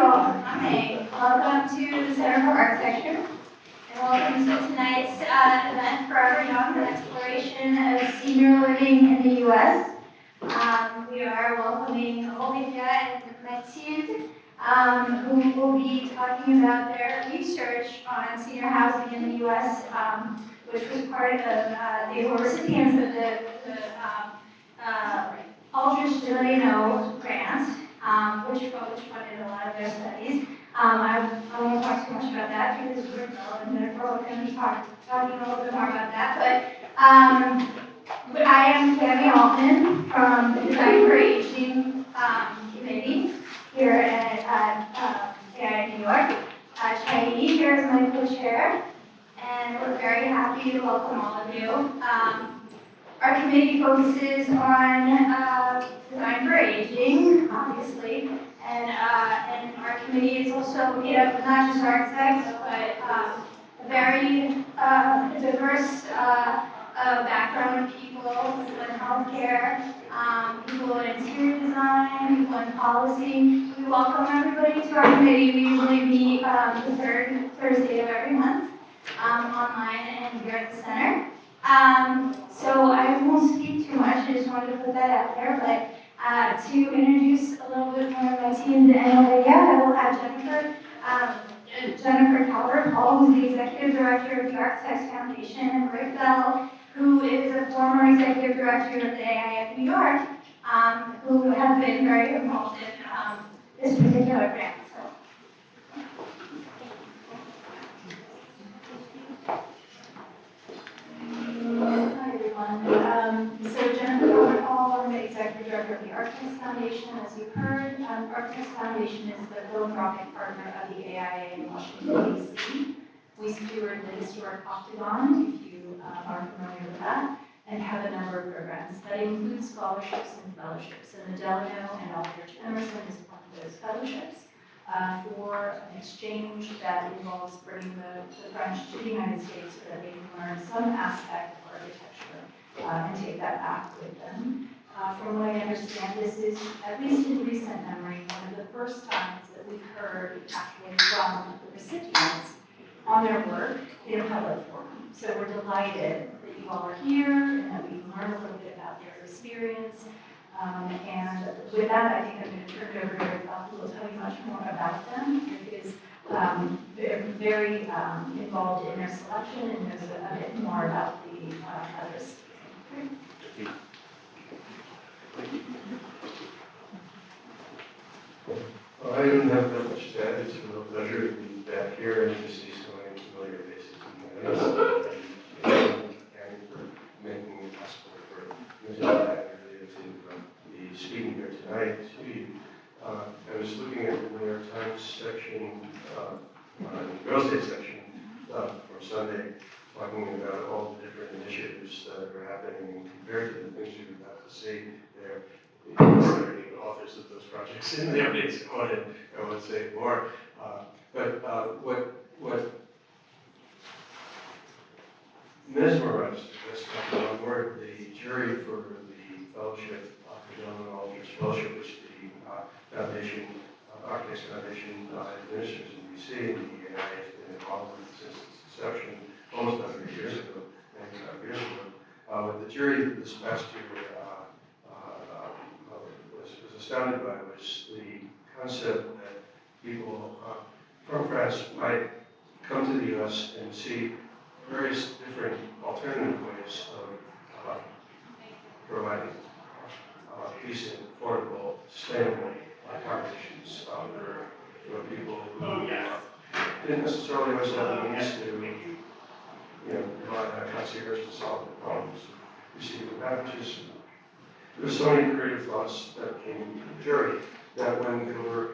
all for coming. Welcome to the Center for Architecture, and welcome to tonight's event, Forever Young, an exploration of senior living in the U.S. We are welcoming Aurélia and Mathilde, who will be talking about their research on senior housing in the U.S., which was part of, they were recipients of the Aldrich Delano grant, which funded a lot of their studies. I won't talk too much about that because we're going to be talking a little bit more about that. But I am Tammy Altman from the Design for Aging committee here at AIANY New York. Chai here is my co-chair, and we're very happy to welcome all of you. Our committee focuses on design for aging, obviously, and our committee is also made up of not just architects, but a very diverse background of people in healthcare, people in interior design, people in policy. We welcome everybody to our committee. We usually meet the third Thursday of every month, online and here at the center. So I won't speak too much, I just wanted to put that out there, but to introduce a little bit more of my team and Aurélia, I will have Jennifer Calvert-Hall, who's the Executive Director of the Architects Foundation, and Rick Bell, who is a former Executive Director of the AIANY New York, who have been very involved in this particular grant. So Jennifer Calvert-Hall, I'm the Executive Director of the Architects Foundation. As you've heard, Architects Foundation is the philanthropic partner of the AIA in Washington, D.C. We steward the historic Octagon, if you are familiar with that, and have a number of programs that include scholarships and fellowships. And the Delano and Aldrich Emerson is one of those fellowships for an exchange that involves bringing the French to the United States so that they can learn some aspect of architecture and take that back with them. From what I understand, this is, at least in recent memory, one of the first times that we've heard actually from the recipients on their work in a public forum. So we're delighted that you all are here and that we can learn a little bit about their experience. And with that, I think I'm going to turn it over to Rick Bell, who will tell you much more about them. Rick is very involved in their selection and knows a bit more about the others. Thank you. Well, I don't have that much to add. It's a real pleasure to be back here and to see so many familiar faces in my life. And for making it possible for Ms. Aurélia to be speaking here tonight to you. I was looking at the New York Times section, the real estate section from Sunday, talking about all the different initiatives that are happening, and compared to the things you're about to see there. There are the authors of those projects in there, I won't say more. But what mesmerized us on board the jury for the fellowship, the Aldrich Fellowship, which the Foundation, Architects Foundation administers in DC, and the AIA has been involved with since its inception, almost 100 years ago, 95 years ago. What the jury this past year was astounded by was the concept that people from France might come to the U.S. and see various different alternative ways of providing decent, affordable, sustainable accommodations for people who didn't necessarily always have the means to provide a concierge to solve the problems, receive the packages. There were so many creative thoughts that came to the jury that when they were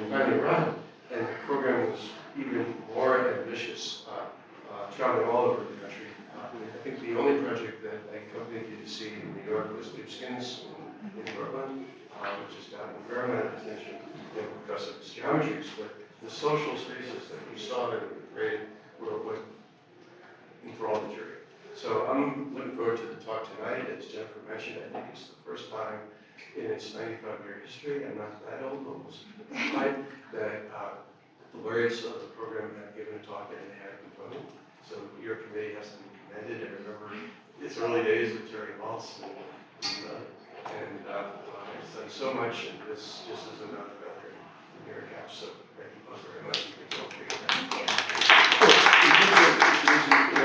finally around, and the program was even more ambitious, traveling all over the country. I think the only project that I accompanied you to see in New York was Steenkiste in Brooklyn, which has gotten a fair amount of attention because of its geometries, but the social spaces that we saw that we created were what enthralled the jury. So I'm looking forward to the talk tonight. As Jennifer mentioned, I think it's the first time in its 95-year history. I'm not that old, almost 55, that the laureates of the program have given a talk and they had component. So your committee has to be commended. I remember its early days with Terry Maltz, and it's done so much, and this just is another feather in your cap. So thank you both very much.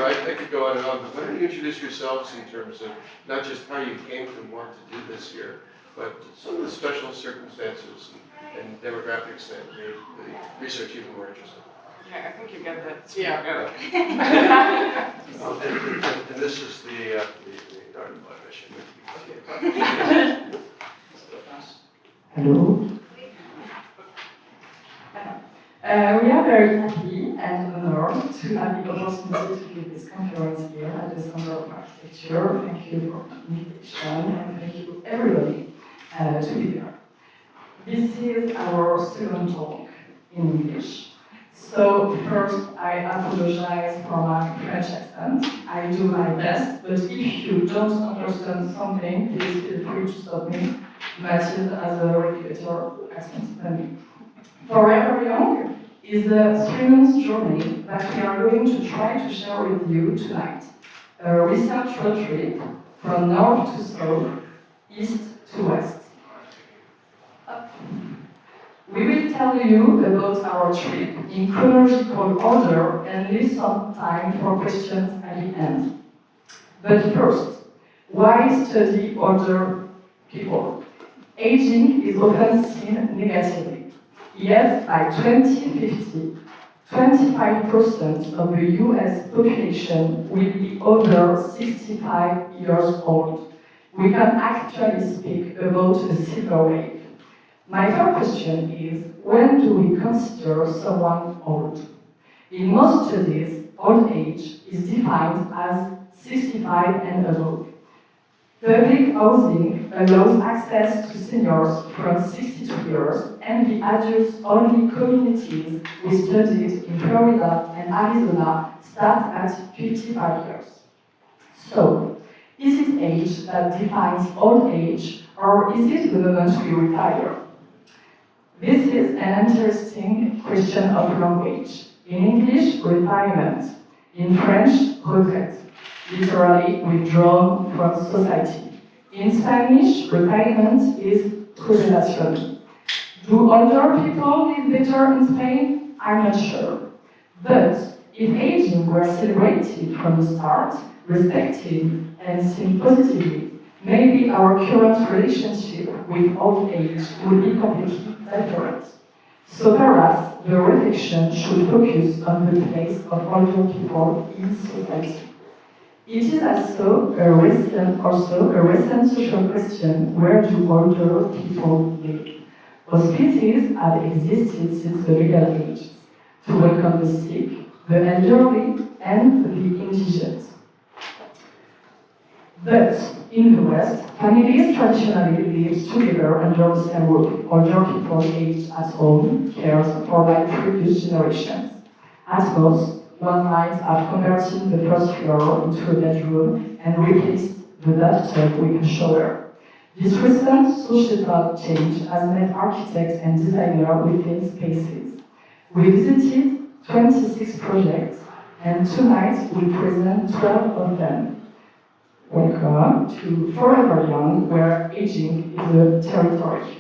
I could go on and on, but why don't you introduce yourselves in terms of not just how you came to want to do this here, but some of the special circumstances and demographics that made the research even more interesting. Yeah, I think you get that. Yeah. And this is the Garden Blood mission. Hello. We are very happy and honored to have the opportunity to give this conference here at the Center of Architecture. Thank you for the invitation and thank you everybody to be here. This is our second talk in English. So first, I apologize for my French accent. I do my best, but if you don't understand something, please feel free to stop me. Mathilde has a really better accent than me. Forever Young is a 3-month journey that we are going to try to share with you tonight. A research road trip from north to south, east to west. We will tell you about our trip in chronological order and leave some time for questions at the end. But first, why study older people? Aging is often seen negatively. Yet, by 2050, 25% of the US population will be over 65 years old. We can actually speak about a silver wave. My first question is, when do we consider someone old? In most studies, old age is defined as 65 and above. Public housing allows access to seniors from 62 years, and the adults-only communities we studied in Florida and Arizona start at 55 years. So, is it age that defines old age, or is it the moment we retire? This is an interesting question of language. In English, retirement. In French, retraite. Literally withdrawn from society. In Spanish, retirement is jubilación. Do older people live better in Spain? I'm not sure. But if aging were celebrated from the start, respected and seen positively, maybe our current relationship with old age would be completely different. So perhaps the reflection should focus on the place of older people in society. It is also a recent social question: where do older people live? Hospices have existed since the Middle Ages to welcome the sick, the elderly, and the indigent. But in the West, families traditionally lived together under the same roof. Older people aged at home, cared for by previous generations. At most, landlines have converted the first floor into a bedroom and replaced the bathtub with a shower. This recent societal change has made architects and designers rethink spaces. We visited 26 projects, and tonight we present 12 of them. Welcome to Forever Young, where aging is a territory.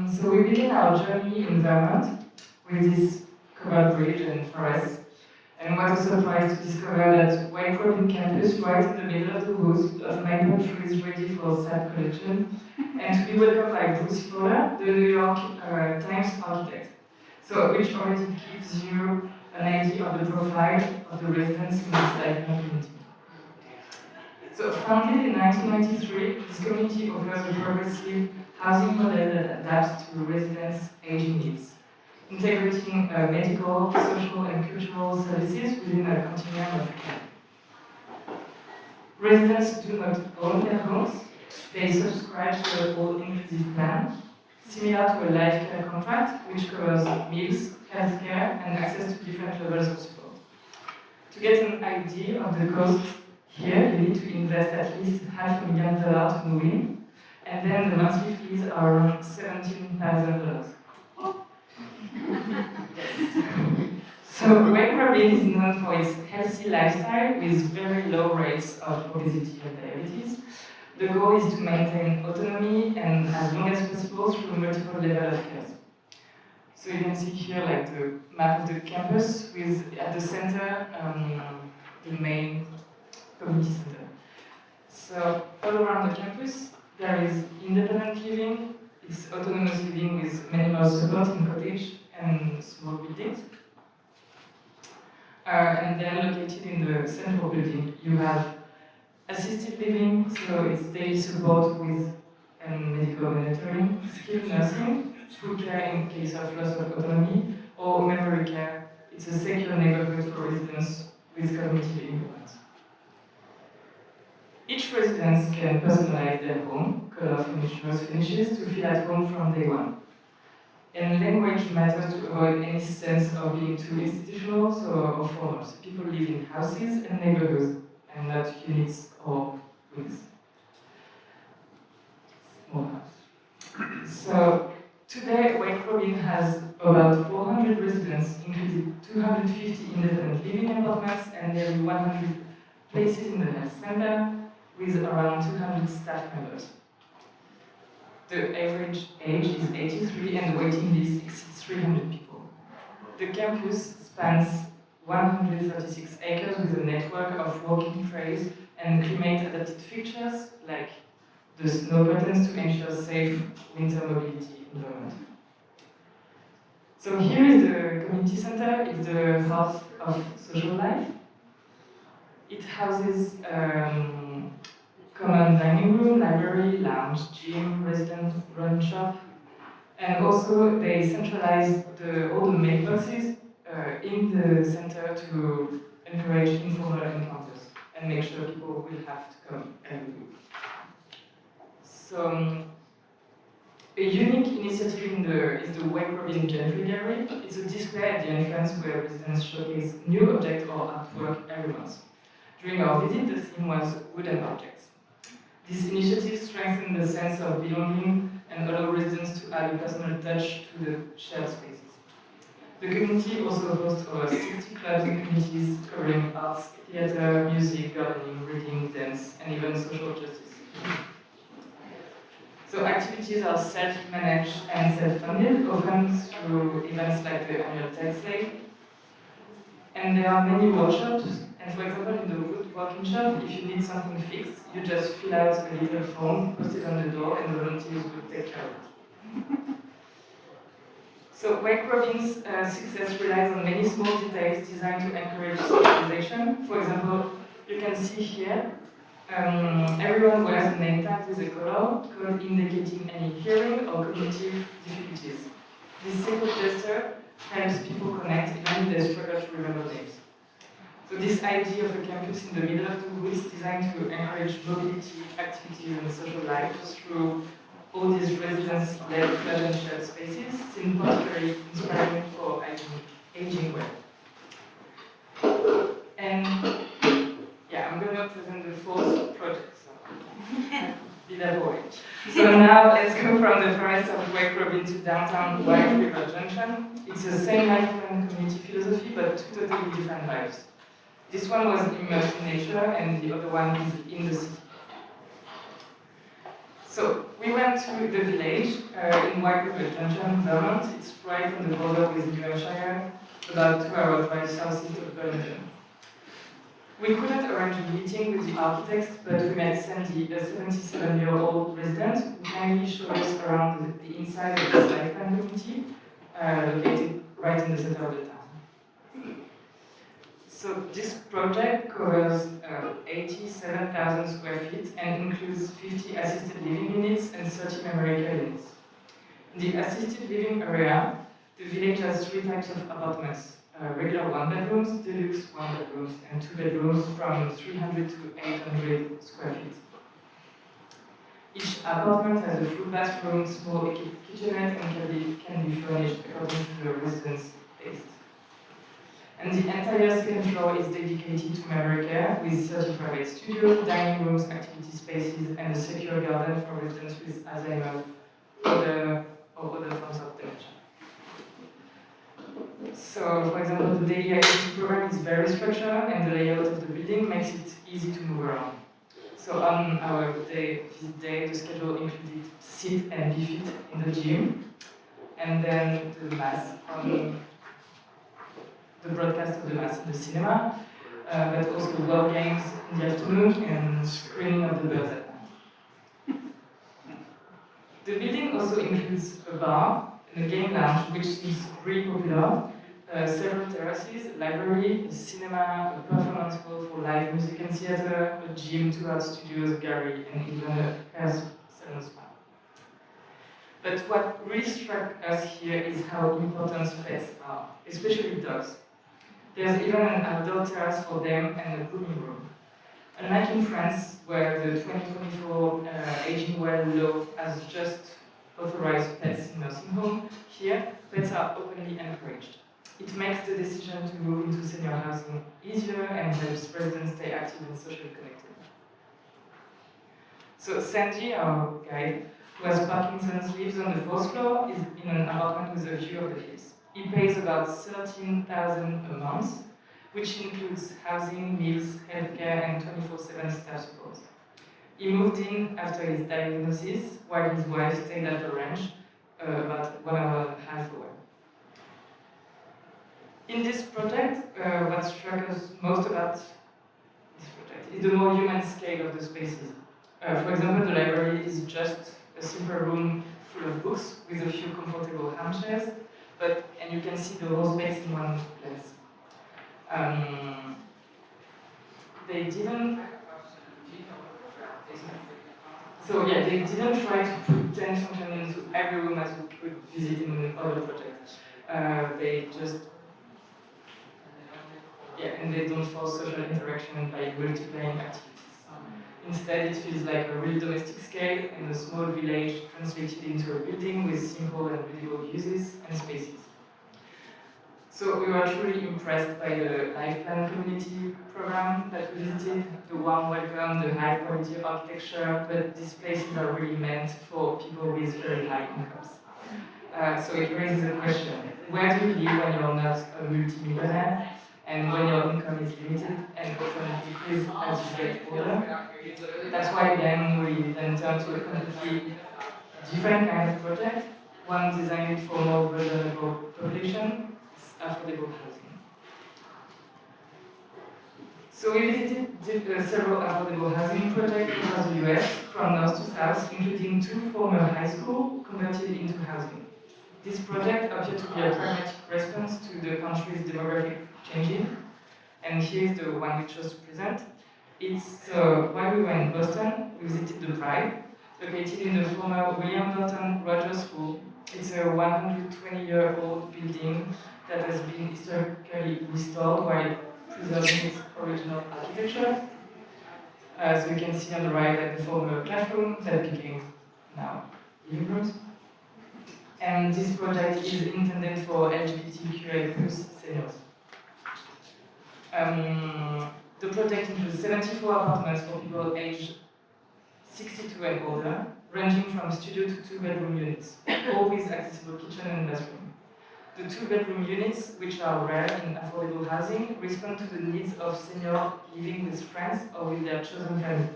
So we begin our journey in Vermont with this covered bridge and forest. And what a surprise to discover that white Colvin campus, right in the middle of the woods, of maple trees ready for sap collection, and to be welcomed by Bruce Fowler, the New York Times architect. So which already gives you an idea of the profile of the residents in this life community. So founded in 1993, this community offers a progressive housing model that adapts to residents' aging needs, integrating medical, social, and cultural services within a continuum of care. Residents do not own their homes, they subscribe to an all-inclusive plan, similar to a life care contract, which covers meals, healthcare, and access to different levels of support. To get an idea of the cost, Here, you need to invest at least $500,000 to move in, and then the monthly fees are around $17,000. So, Wake Robin is known for its healthy lifestyle with very low rates of obesity and diabetes. The goal is to maintain autonomy and as long as possible through multiple levels of care. So you can see here like the map of the campus with at the center the main community center. So all around the campus there is independent living, it's autonomous living with minimal support in cottage and small buildings. And then located in the central building, you have assisted living, so it's daily support with medical monitoring, skilled nursing, food care in case of loss of autonomy, or memory care. It's a secure neighborhood for residents with cognitive impairments. Each residence can personalize their home, color furniture finishes to feel at home from day one. And language matters to avoid any sense of being too institutional or formal. So people live in houses and neighborhoods, and not units or wings. Small house. So today, Wake Robin has about 400 residents, including 250 independent living apartments and nearly 100 places in the health center, with around 200 staff members. The average age is 83 and the waiting list exceeds 300 people. The campus spans 136 acres with a network of walking trails and climate-adapted features like the snow curtains to ensure safe winter mobility environment. So here is the community center. It's the heart of social life. It houses common dining room, library, lounge, gym, residence, run shop, and also they centralize all the mailboxes in the center to encourage informal encounters and make sure people will have to come every week. So a unique initiative is the Wake Robin Gentry Gallery. It's a display at the entrance where residents showcase new objects or artwork every month. During our visit, the theme was wooden objects. This initiative strengthened the sense of belonging and allowed residents to add a personal touch to the shared spaces. The community also hosts over 60 clubs and committees covering arts, theatre, music, gardening, reading, dance, and even social justice. So activities are self-managed and self-funded, often through events like the annual Tax Day. And there are many workshops. And for example, in the woodworking shop, if you need something fixed, you just fill out a little form, post it on the door, and the volunteers will take care of it. So Wake Robin's success relies on many small details designed to encourage socialization. For example, you can see here, everyone wears a name tag with a color code indicating any hearing or cognitive difficulties. This simple gesture helps people connect even if they struggle to remember names. So this idea of a campus in the middle of the woods designed to encourage mobility, activities, and social life through all these residence-led club and shared spaces seems particularly inspiring for aging well. And yeah, I'm going to present the fourth project. Be that boy. So now let's go from the forest of Wake Robin to downtown White River Junction. It's the same life and community philosophy, but two totally different vibes. This one was immersed in nature, and the other one is in the city. So we went to the village in White River Junction, Vermont. It's right on the border with New Hampshire, about 2 hours drive southeast of Burlington. We couldn't arrange a meeting with the architects, but we met Sandy, a 77-year-old resident, who kindly showed us around the inside of this lifetime community, located right in the center of the town. So this project covers 87,000 square feet and includes 50 assisted living units and 30 memory care units. In the assisted living area, the village has 3 types of apartments. Regular 1-bedrooms, deluxe 1-bedrooms, and 2-bedrooms from 300 to 800 square feet. Each apartment has a full bathroom, small kitchenette, and can be furnished according to the resident's taste. And the entire second floor is dedicated to memory care, with 30 private studios, dining rooms, activity spaces, and a secure garden for residents with Alzheimer's or other forms of dementia. So, for example, the daily activity program is very structured, and the layout of the building makes it easy to move around. So on our visit day, the schedule included sit and be fit in the gym, and then the mass the broadcast of the mass in the cinema, but also war games in the afternoon and screening of the birds at night. The building also includes a bar and a game lounge, which is really popular, several terraces, library, a cinema, a performance hall for live music and theater, a gym, 2 art studios, a gallery, and even a hair salon spa. But what really struck us here is how important pets are, especially dogs. There's even an outdoor terrace for them and a grooming room. Unlike in France, where the 2024 Aging Well law has just authorized pets in nursing home, here pets are openly encouraged. It makes the decision to move into senior housing easier and helps residents stay active and socially connected. So Sandy, our guide, who has Parkinson's, lives on the 4th floor, is in an apartment with a view of the hills. He pays about $13,000 a month, which includes housing, meals, healthcare, and 24/7 staff support. He moved in after his diagnosis, while his wife stayed at the ranch, about 1 hour and a half away. In this project, what struck us most about this project is the more human scale of the spaces. For example, the library is just a simple room full of books with a few comfortable armchairs, and you can see the whole space in one place. They didn't try to put 10 functions into every room as we could visit in other projects. And they don't force social interaction by multiplying activities. Instead, it feels like a real domestic scale in a small village translated into a building with simple and visible uses and spaces. So we were truly impressed by the Life Plan community program that we visited, the warm welcome, the high quality architecture, but these places are really meant for people with very high incomes. So it raises a question: where do you live when you're not a multi-millionaire and when your income is limited and often decreases as you get older? That's why then we turned to a completely different kind of project, one designed for more vulnerable population, affordable housing. So we visited several affordable housing projects across the US, from north to south, including 2 former high schools converted into housing. This project appeared to be a pragmatic response to the country's demographic changes, and here's the one we chose to present. It's while we were in Boston, we visited the Pride, located in the former William Burton Rogers School. It's a 120-year-old building that has been historically restored while preserving its original architecture. So you can see on the right like the former classroom that became now living rooms. And this project is intended for LGBTQIA+ seniors. The project includes 74 apartments for people aged 62 and older, ranging from studio to 2-bedroom units, all with accessible kitchen and bathroom. The 2-bedroom units, which are rare in affordable housing, respond to the needs of seniors living with friends or with their chosen family.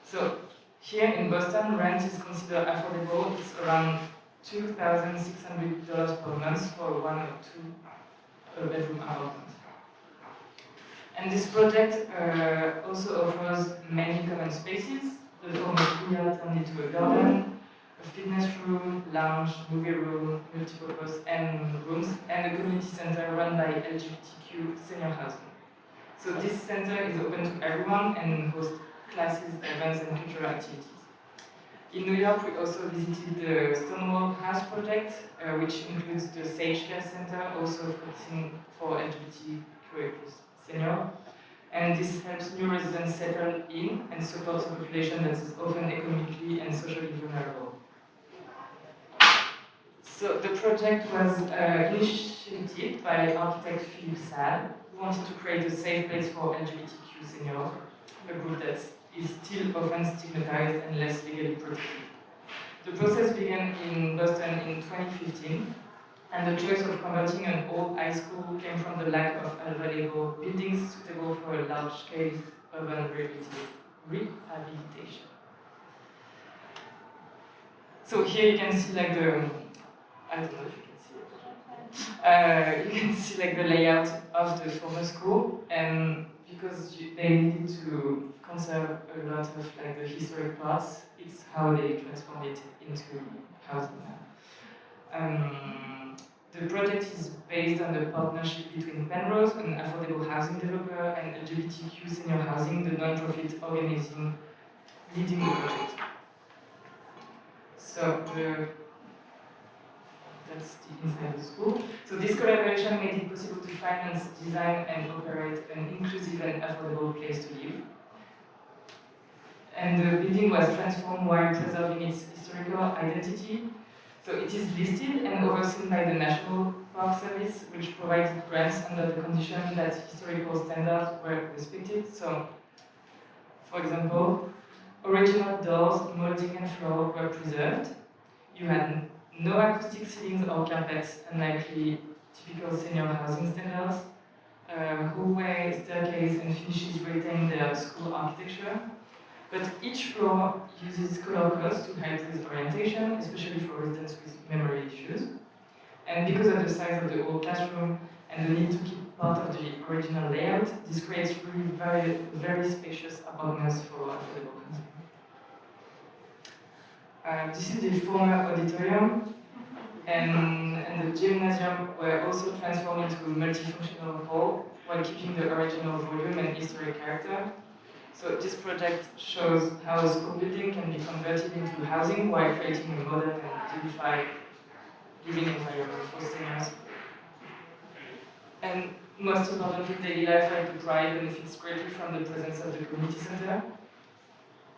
So, here in Boston, rent is considered affordable. It's around $2,600 per month for 1 or 2-bedroom apartment. And this project also offers many common spaces. The former schoolyard turned into a garden, a fitness room, lounge, movie room, multipurpose rooms, and a community center run by LGBTQ senior housing. So this center is open to everyone and hosts classes, events, and cultural activities. In New York, we also visited the Stonewall House project, which includes the Sage Care Center, also focusing for LGBTQA+ senior. And this helps new residents settle in and supports a population that is often economically and socially vulnerable. So the project was initiated by architect Philippe Sade, who wanted to create a safe place for LGBTQ seniors, a group that is still often stigmatized and less legally protected. The process began in Boston in 2015, and the choice of converting an old high school came from the lack of available buildings suitable for a large-scale urban rehabilitation. So here you can see like the, I don't know if you can see it. You can see like the layout of the former school, and because they needed to conserve a lot of like the historic parts, it's how they transformed it into housing now. The project is based on the partnership between Penrose, an affordable housing developer, and LGBTQ Senior Housing, the non-profit organizing leading the project. So that's the inside of the school. So this collaboration made it possible to finance, design, and operate an inclusive and affordable place to live. And the building was transformed while preserving its historical identity. So it is listed and overseen by the National Park Service, which provides grants under the condition that historical standards were respected. So, for example, original doors, molding, and floor were preserved. You had no acoustic ceilings or carpets, unlike the typical senior housing standards. Hallway, staircase, and finishes retain their school architecture. But each floor uses color codes to help with orientation, especially for residents with memory issues. And because of the size of the old classroom and the need to keep part of the original layout, this creates really very spacious apartments for affordable housing. This is the former auditorium, and the gymnasium were also transformed into a multifunctional hall while keeping the original volume and historic character. So this project shows how a school building can be converted into housing while creating a modern and dignified living environment for seniors. And most importantly, daily life at the Pride benefits greatly from the presence of the community center.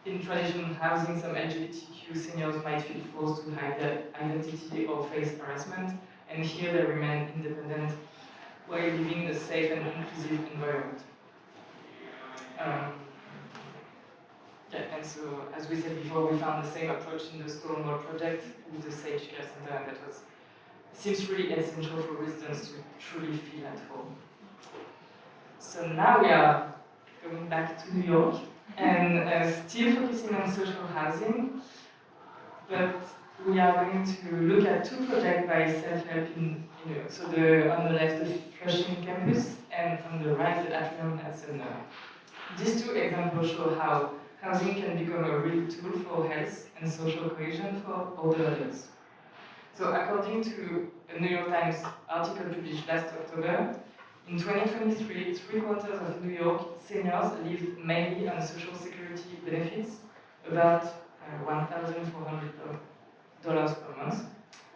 In traditional housing, some LGBTQ seniors might feel forced to hide their identity or face harassment, and here they remain independent while living in a safe and inclusive environment. And so, as we said before, we found the same approach in the Stonewall project with the Sage Care Center, and that seems really essential for residents to truly feel at home. So now we are going back to New York, and still focusing on social housing, but we are going to look at two projects by self-help in New York. So on the left, the Flushing campus, and on the right, the atrium at Sumner. These two examples show how housing can become a real tool for health and social cohesion for older adults. So according to a New York Times article published last October, in 2023, 3/4 of New York seniors lived mainly on social security benefits, about $1,400 per month,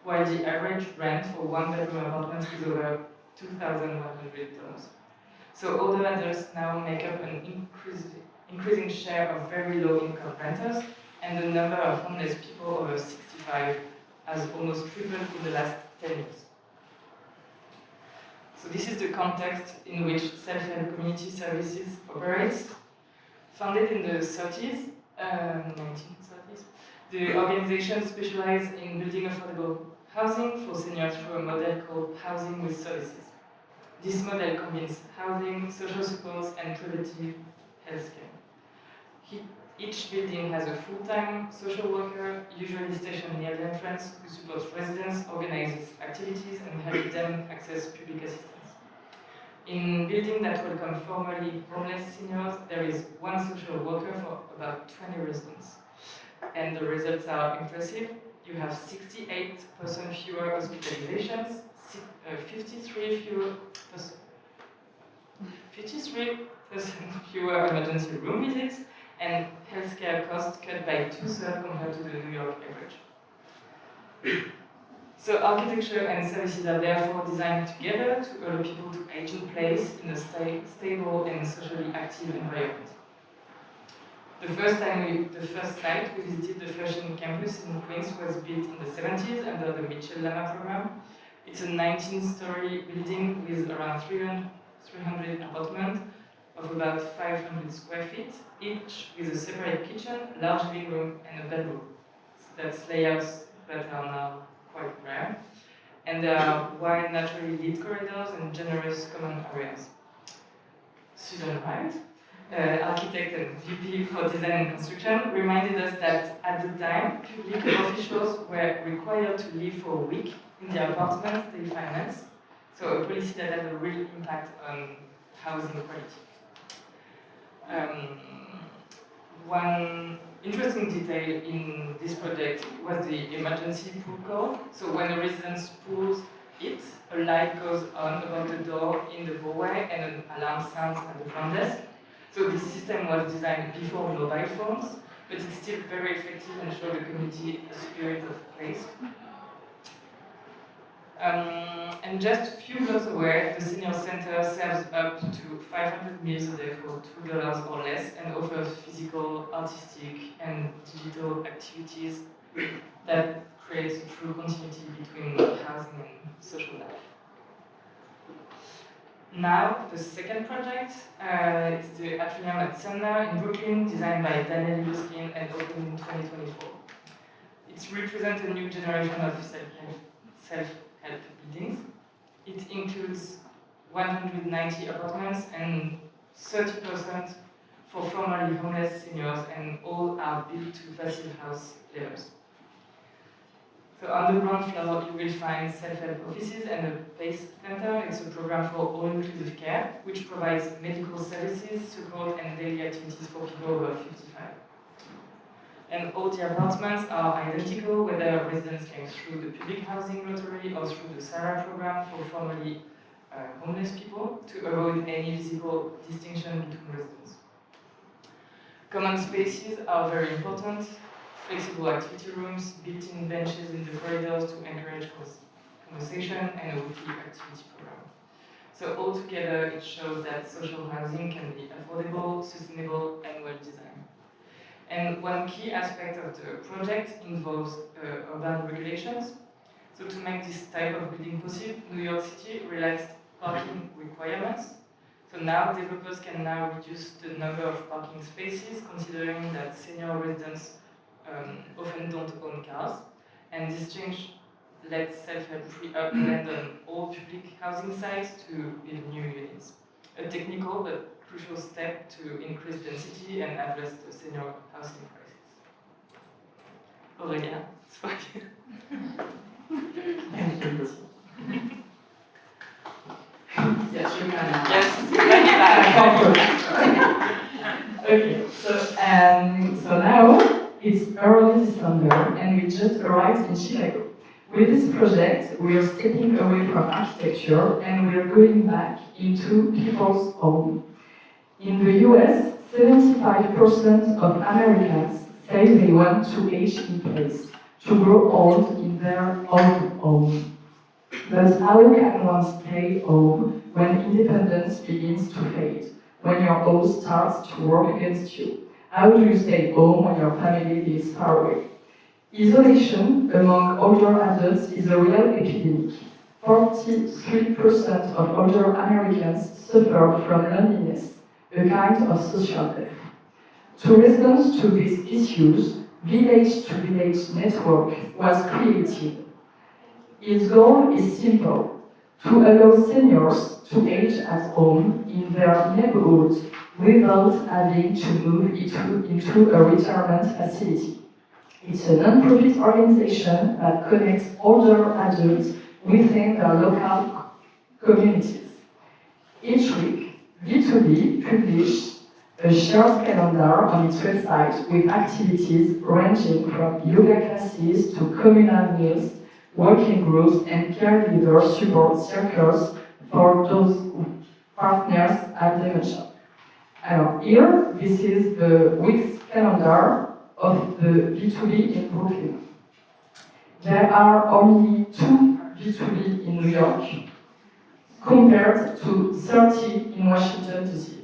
while the average rent for one-bedroom apartment is over $2,100. So older adults now make up an increasing share of very low-income renters, and the number of homeless people over 65 has almost tripled in the last 10 years. So this is the context in which self-help community services operates. Founded in the 1930s, the organization specialized in building affordable housing for seniors through a model called Housing with Services. This model combines housing, social supports, and preventive healthcare. Each building has a full-time social worker, usually stationed near the entrance, who supports residents, organizes activities, and helps them access public assistance. In buildings that welcome formerly homeless seniors, there is one social worker for about 20 residents. And the results are impressive. You have 68% fewer hospitalizations, 53% fewer emergency room visits, and healthcare costs cut by 2/3 compared to the New York average. So architecture and services are therefore designed together to allow people to age in place in a stable and socially active environment. The first site we visited, the Flushing campus in Queens, was built in the 70s under the Mitchell Lama program. It's a 19-story building with around 300 apartments of about 500 square feet, each with a separate kitchen, large living room, and a bedroom. So that's layouts that are now quite rare. And there are wide, naturally lit corridors and generous common areas. Susan Wright, architect and VP for Design and Construction, reminded us that at the time, public officials were required to live for a week in the apartments they finance, so a policy that had a real impact on housing quality. One interesting detail in this project was the emergency pull call. So when a resident pulls it, a light goes on above the door in the hallway and an alarm sounds at the front desk. So this system was designed before mobile phones, but it's still very effective and shows the community a spirit of place. And just a few blocks away, the senior center serves up to 500 meals a day for $2 or less and offers physical, artistic, and digital activities that creates a true continuity between housing and social life. Now, the second project, it's the atrium at Sumner in Brooklyn, designed by Daniel Luskin and opened in 2024. It represents a new generation of self-help buildings. It includes 190 apartments and 30% for formerly homeless seniors, and all are built to passive house levels. So on the ground floor, you will find self-help offices and a PACE center. It's a program for all-inclusive care, which provides medical services, support, and daily activities for people over 55. And all the apartments are identical, whether residents came through the public housing lottery or through the SARA program for formerly homeless people, to avoid any visible distinction between residents. Common spaces are very important. Flexible activity rooms, built-in benches in the corridors to encourage conversation, and a weekly activity program. So altogether, it shows that social housing can be affordable, sustainable, and well-designed. And one key aspect of the project involves urban regulations. So to make this type of building possible, New York City relaxed parking requirements. So now developers can now reduce the number of parking spaces, considering that senior residents often don't own cars, and this change lets self-help free up land on all public housing sites to build new units. A technical but crucial step to increase density and address the senior housing crisis. Aurélia, it's for you. Yes, you can. Yes, Okay, so now it's early December and we just arrived in Chicago. With this project, we are stepping away from architecture and we are going back into people's home. In the US, 75% of Americans say they want to age in place, to grow old in their own home. But how can one stay home when independence begins to fade, when your home starts to work against you? How do you stay home when your family lives far away? Isolation among older adults is a real epidemic. 43% of older Americans suffer from loneliness, a kind of social death. To respond to these issues, Village to Village Network was created. Its goal is simple: to allow seniors to age at home in their neighborhood without having to move into a retirement facility. It's a non-profit organization that connects older adults within their local communities. Each week, V2B publishes a shared calendar on its website with activities ranging from yoga classes to communal meals, working groups, and caregiver support circles for those partners at dementia. Here, this is the week's calendar of the V2B in Brooklyn. There are only 2 V2B in New York, compared to 30 in Washington, D.C.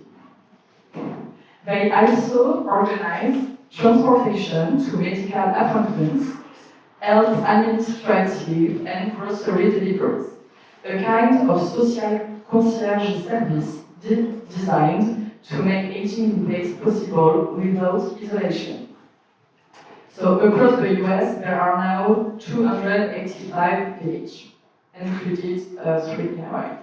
They also organize transportation to medical appointments, health administrative and grocery deliveries, a kind of social concierge service designed to make aging in place possible without isolation. So across the US, there are now 285 villages, included 3 in Hawaii.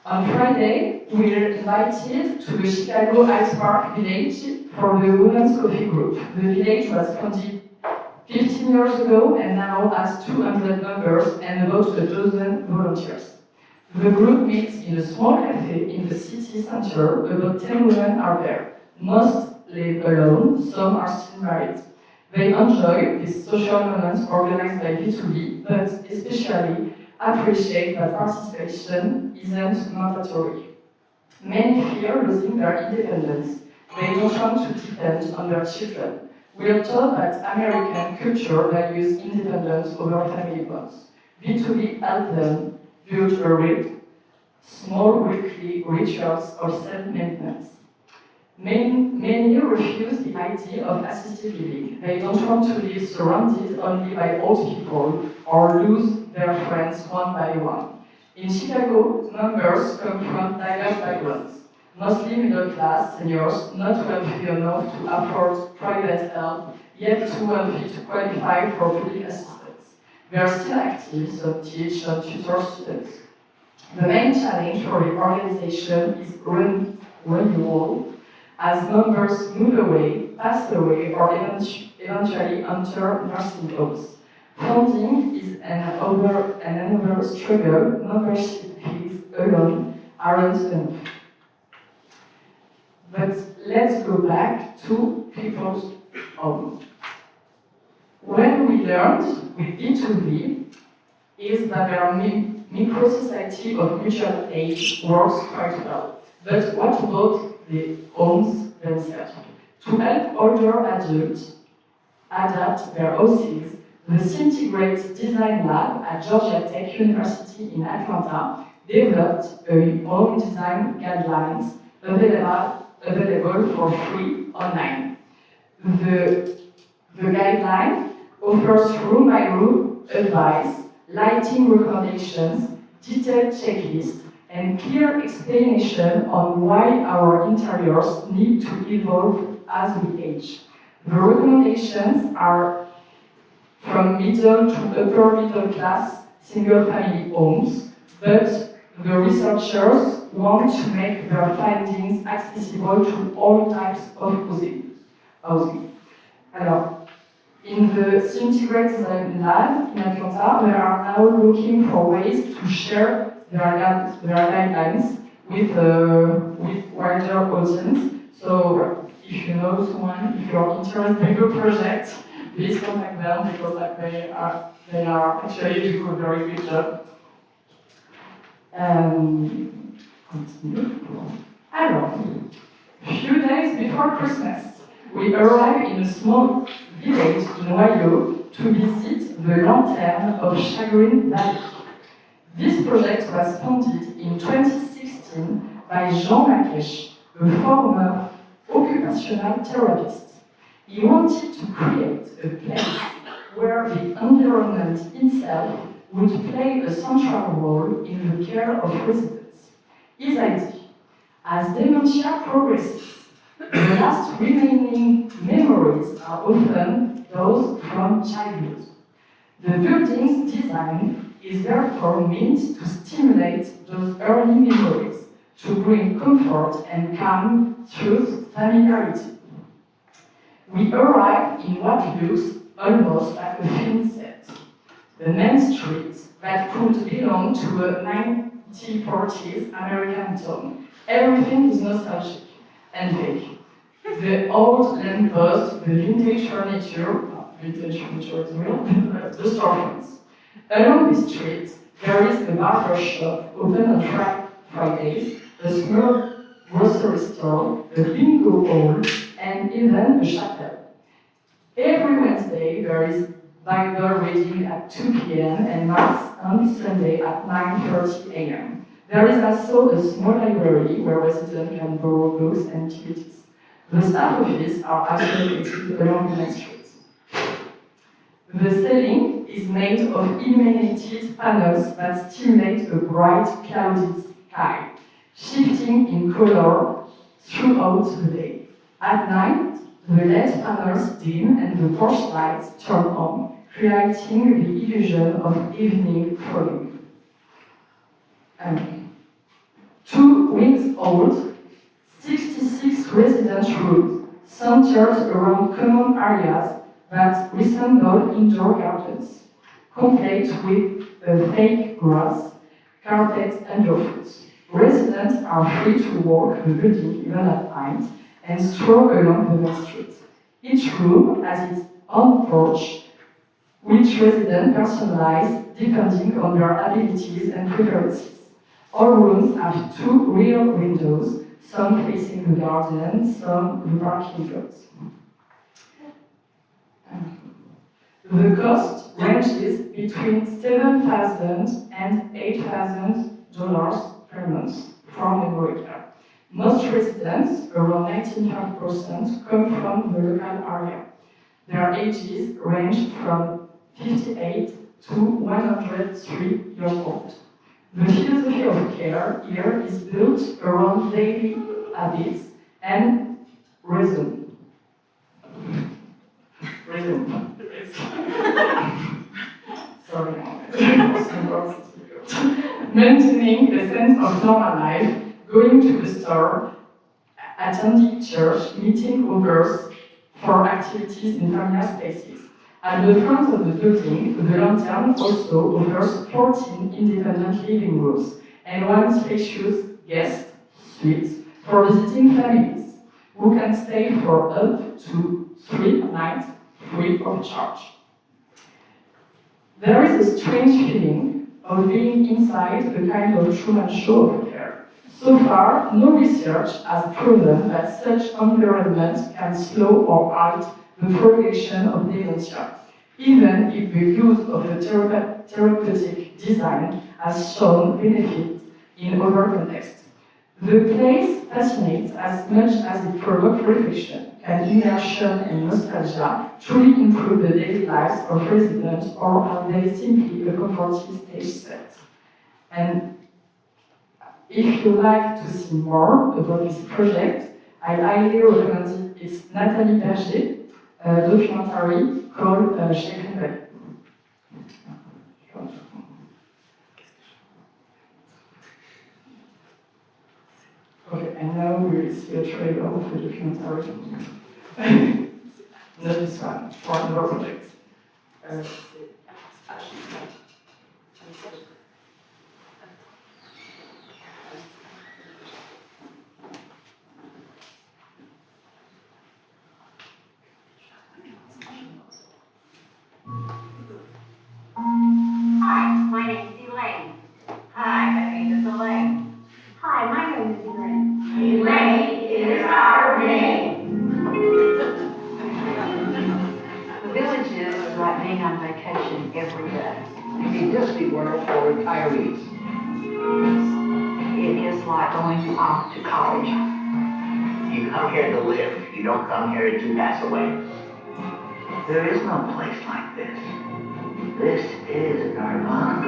On Friday, we were invited to the Chicago Hyde Park village for the Women's Coffee Group. The village was founded 15 years ago and now has 200 members and about a dozen volunteers. The group meets in a small cafe in the city center. About 10 women are there. Most live alone, some are still married. They enjoy these social moments organized by B2B, but especially appreciate that participation isn't mandatory. Many fear losing their independence. They don't want to depend on their children. We are told that American culture values independence over family bonds. B2B helps them build a small weekly rituals of self-maintenance. Many refuse the idea of assisted living. They don't want to live surrounded only by old people or lose their friends one by one. In Chicago, members come from diverse backgrounds, mostly middle class seniors, not wealthy enough to afford private help, yet too wealthy to qualify for public assistance. They are still active, some teach, some tutor students. The main challenge for the organization is renewal, as members move away, pass away, or eventually enter nursing homes. Funding is another struggle. Membership fees alone aren't enough. But let's go back to people's home. When we learned with B2B is that their micro-society of mutual aid works quite well. But what about the homes themselves? To help older adults adapt their houses, the Steenkiste Design Lab at Georgia Tech University in Atlanta developed a home design guidelines available for free online. The guideline offers room-by-room advice, lighting recommendations, detailed checklists, and clear explanation on why our interiors need to evolve as we age. The recommendations are from middle to upper middle class single-family homes, but the researchers want to make their findings accessible to all types of housing. Alors, in the Steenkiste Design Lab in Atlanta, they are now looking for ways to share their guidelines with wider audience. So if you know someone, if you're interested in the project, please contact them because they are actually doing a very good job. Alors, a few days before Christmas, we arrived in a small village in Ohio to visit the Lanterne of Chagrin Valley. This project was founded in 2016 by Jean Makesh, a former occupational therapist. He wanted to create a place where the environment itself would play a central role in the care of residents. His idea, as dementia progresses, the last remaining memories are often those from childhood. The building's design is therefore meant to stimulate those early memories, to bring comfort and calm through familiarity. We arrive in what looks almost like a film set. The main street that could belong to a 1940s American town. Everything is nostalgic and vague. The old lamppost, the vintage furniture is real, the storefronts. Along the street, there is a barber shop open on Fridays, a small grocery store, a bingo hall, and even a chapel. Every Wednesday, there is Bible reading at 2 p.m. and Mass on Sunday at 9:30 a.m. There is also a small library where residents can borrow books and activities. The staff offices are isolated along the main street. The ceiling is made of illuminated panels that stimulate a bright, cloudy sky, shifting in color throughout the day. At night, the LED panels dim and the porch lights turn on, creating the illusion of evening falling. 2 weeks old, 66 residence rooms centered around common areas that resemble indoor gardens, complete with fake grass, carpet underfoot. Residents are free to walk the building even at night and stroll along the main street. Each room has its own porch, which residents personalize depending on their abilities and preferences. All rooms have 2 rear windows, some facing the garden, some the parking lots. The cost ranges between $7,000 and $8,000 per month from America. Most residents, around 95%, come from the local area. Their ages range from 58 to 103 years old. The philosophy of care here is built around daily habits and reason. Sorry. Maintaining a sense of normal life, going to the store, attending church, meeting others for activities in familiar spaces. At the front of the building, the lantern also offers 14 independent living rooms and one spacious guest suite for visiting families who can stay for up to 3 nights free of charge. There is a strange feeling of being inside a kind of Truman Show of care. So far, no research has proven that such environment can slow or halt the progression of dementia, even if the use of a therapeutic design has shown benefit in other contexts. The place fascinates as much as it provokes reflection. Can immersion and nostalgia truly improve the daily lives of residents, or are they simply a comforting stage set? And if you like to see more about this project, I highly recommend it. It's Nathalie Berger, a documentary called Shaken Bay. Okay, and now we will see a trailer of the documentary. Not this one, for another project. Hi, my name is Elaine. Hi, my name is Elaine. Hi, my name is Elaine. Elaine is our name. The village is like being on vacation every day. Maybe Disney World for retirees. It is like going off to college. You come here to live. You don't come here to pass away. There is no place like this. This is Nirvana.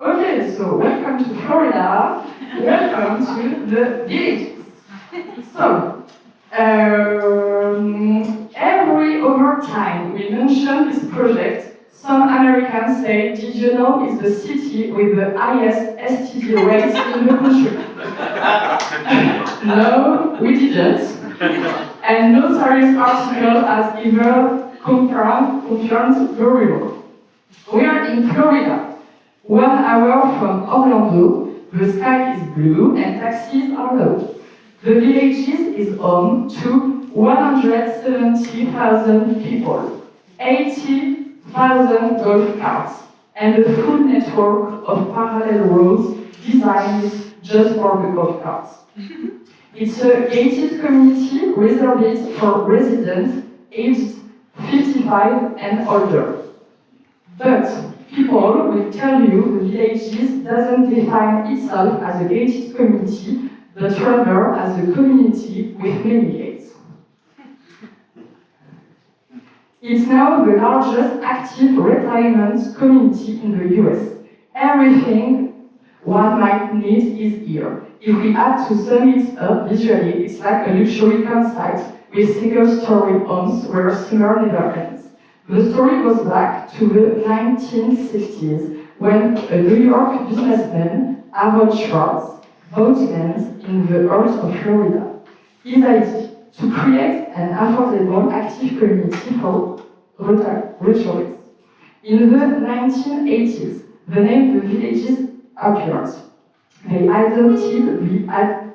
Okay, so welcome to Florida. Welcome to the villages. So, every other time we mention this project, some Americans say, did you know it's the city with the highest STD rates in the country? No, we didn't. And no serious article has ever confirmed the rumor. We are in Florida. 1 hour from Orlando, the sky is blue and taxis are low. The village is home to 170,000 people, 80,000 golf carts, and a full network of parallel roads designed just for the golf carts. It's a gated community reserved for residents aged 55 and older. But people will tell you the villages doesn't define itself as a gated community, but rather as a community with many gates. It's now the largest active retirement community in the US. Everything one might need is here. If we had to sum it up visually, it's like a luxury campsite with single-story homes where summer never ends. The story goes back to the 1960s when a New York businessman, Harold Schwartz, bought land in the heart of Florida. His idea to create an affordable, active community for retirees. In the 1980s, the name the villages appeared. They adopted the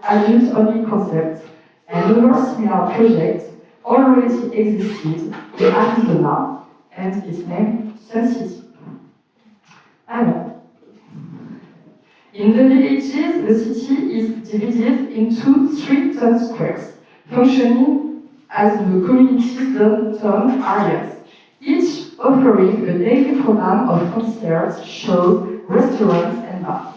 adult-only concept, and other similar projects already existed in Arizona, and its name Sun City. In the villages, the city is divided into 3 town squares, functioning as the community's downtown areas, each offering a daily program of concerts, shows, restaurants, and bars.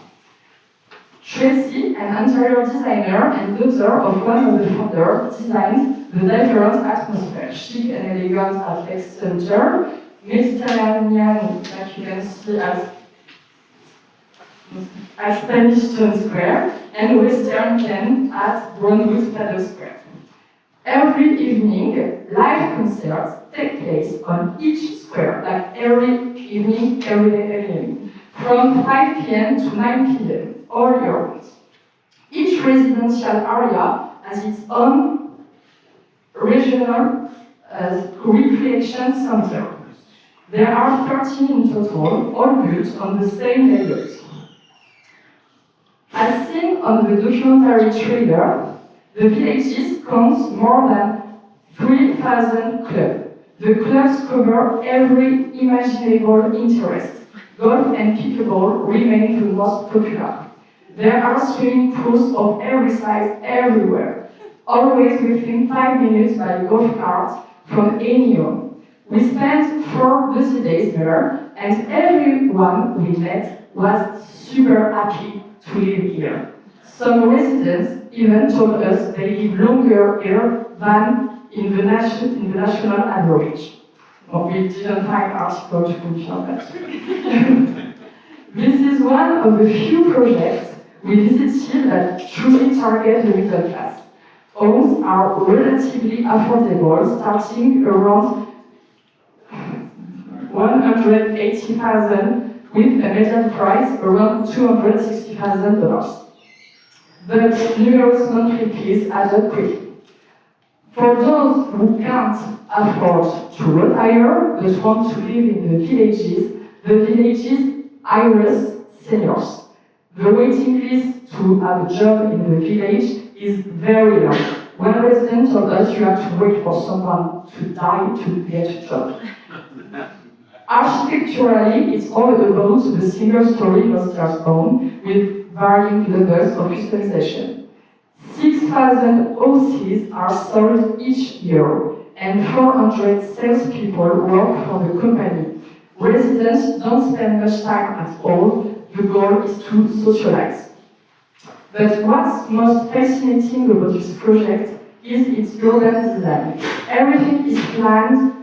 Tracy, an interior designer and daughter of one of the founders, designed the diverse atmosphere, chic and elegant athletic center, Mediterranean, like you can see as Spanish Town Square, and Western Ken at Brownwood Paddock Square. Every evening, live concerts take place on each square, like every evening, from 5 p.m. to 9 p.m. all year round. Each residential area has its own regional recreation center. There are 13 in total, all built on the same layout. As seen on the documentary trailer, the villages count more than 3,000 clubs. The clubs cover every imaginable interest. Golf and pickleball remain the most popular. There are swimming pools of every size everywhere, always within 5 minutes by golf cart from any home. We spent 4 busy days there, and everyone we met was super happy to live here. Some residents even told us they live longer here than in the national average. Well, we didn't find articles to confirm that. This is one of the few projects we visited that truly target the middle class. Homes are relatively affordable, starting around $180,000 with a median price around $260,000. But numerous monthly fees add up quickly. For those who can't afford to retire but want to live in the villages hires seniors. The waiting list to have a job in the village is very long. One resident told us you have to wait for someone to die to get a job. Architecturally, it's all about the single-story master's home with varying levels of customization. 6,000 houses are sold each year, and 400 salespeople work for the company. Residents don't spend much time at all. The goal is to socialize. But what's most fascinating about this project is its urban design. Everything is planned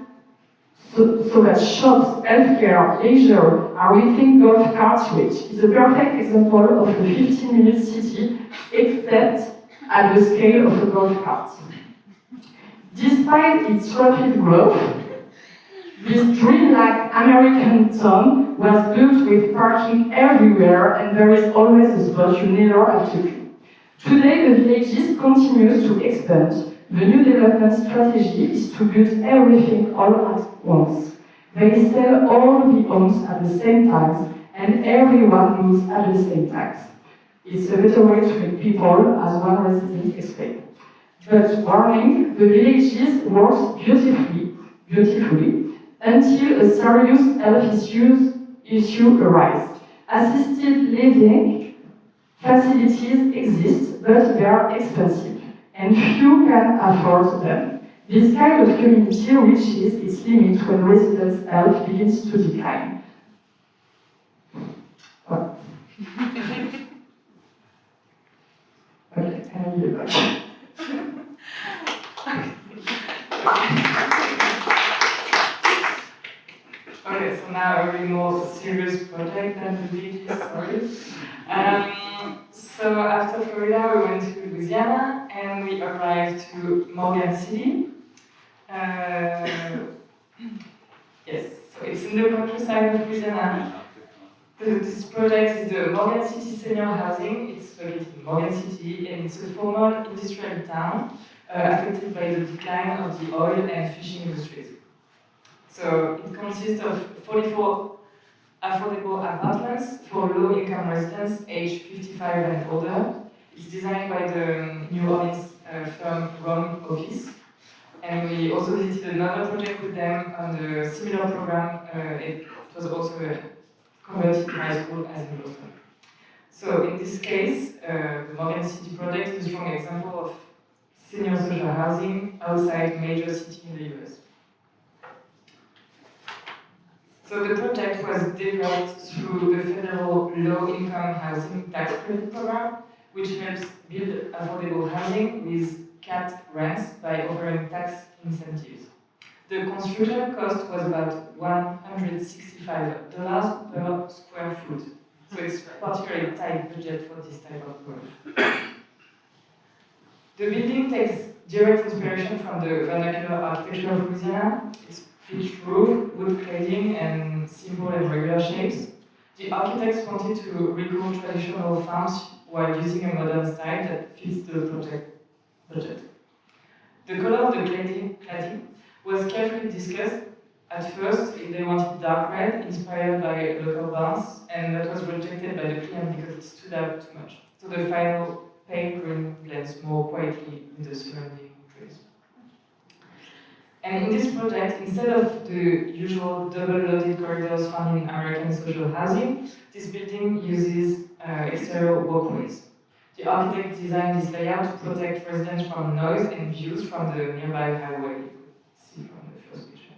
so that shops, healthcare, leisure are within golf cart reach. It's a perfect example of a 15-minute city, except at the scale of a golf cart. Despite its rapid growth, this dreamlike American town was built with parking everywhere, and there is always a spot you never have to queue. Today, the villages continues to expand. The new development strategy is to build everything all at once. They sell all the homes at the same time, and everyone moves at the same time. It's a better way to make people, as one resident explained. But warning, the villages work beautifully, until a serious health issue arises. Assisted living facilities exist, but they are expensive, and few can afford them. This kind of community reaches its limit when residents' health begins to decline. Okay, and you back. Okay, so now a really more serious project than the villages, sorry. So after Florida, we went to Louisiana and we arrived to Morgan City. Yes, so it's in the countryside of Louisiana. This project is the Morgan City Senior Housing. It's located in Morgan City and it's a former industrial town affected by the decline of the oil and fishing industries. So it consists of 44 affordable apartments for low-income residents aged 55 and older. It's designed by the New Orleans firm Rome Office. And we also visited another project with them on the similar program. It was also a converted high school as in Boston. So in this case, the Morgan City project is a strong example of senior social housing outside major cities in the US. So the project was developed through the federal low-income housing tax credit program, which helps build affordable housing with capped rents by offering tax incentives. The construction cost was about $165 per square foot. So it's a particularly tight budget for this type of work. The building takes direct inspiration from the vernacular architecture of Louisiana. It's pitched roof, wood cladding, and simple and regular shapes. The architects wanted to recall traditional farms while using a modern style that fits the project budget. The color of the cladding was carefully discussed. At first, they wanted dark red, inspired by local barns, and that was rejected by the client because it stood out too much. So the final pale green blends more quietly with the surrounding trees. And in this project, instead of the usual double-loaded corridors found in American social housing, this building uses exterior walkways. The architect designed this layout to protect residents from noise and views from the nearby highway. You could see from the first picture.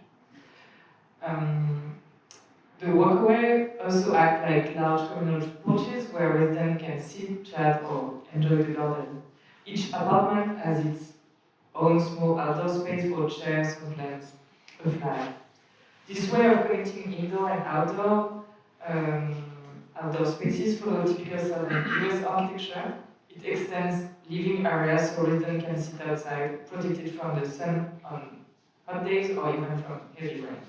The walkway also act like large communal porches where residents can sit, chat, or enjoy the garden. Each apartment has its own small outdoor space for chairs, plants, a flag. This way of connecting indoor and outdoor spaces follow typical Southern US architecture. It extends living areas so residents can sit outside, protected from the sun on hot days or even from heavy rain.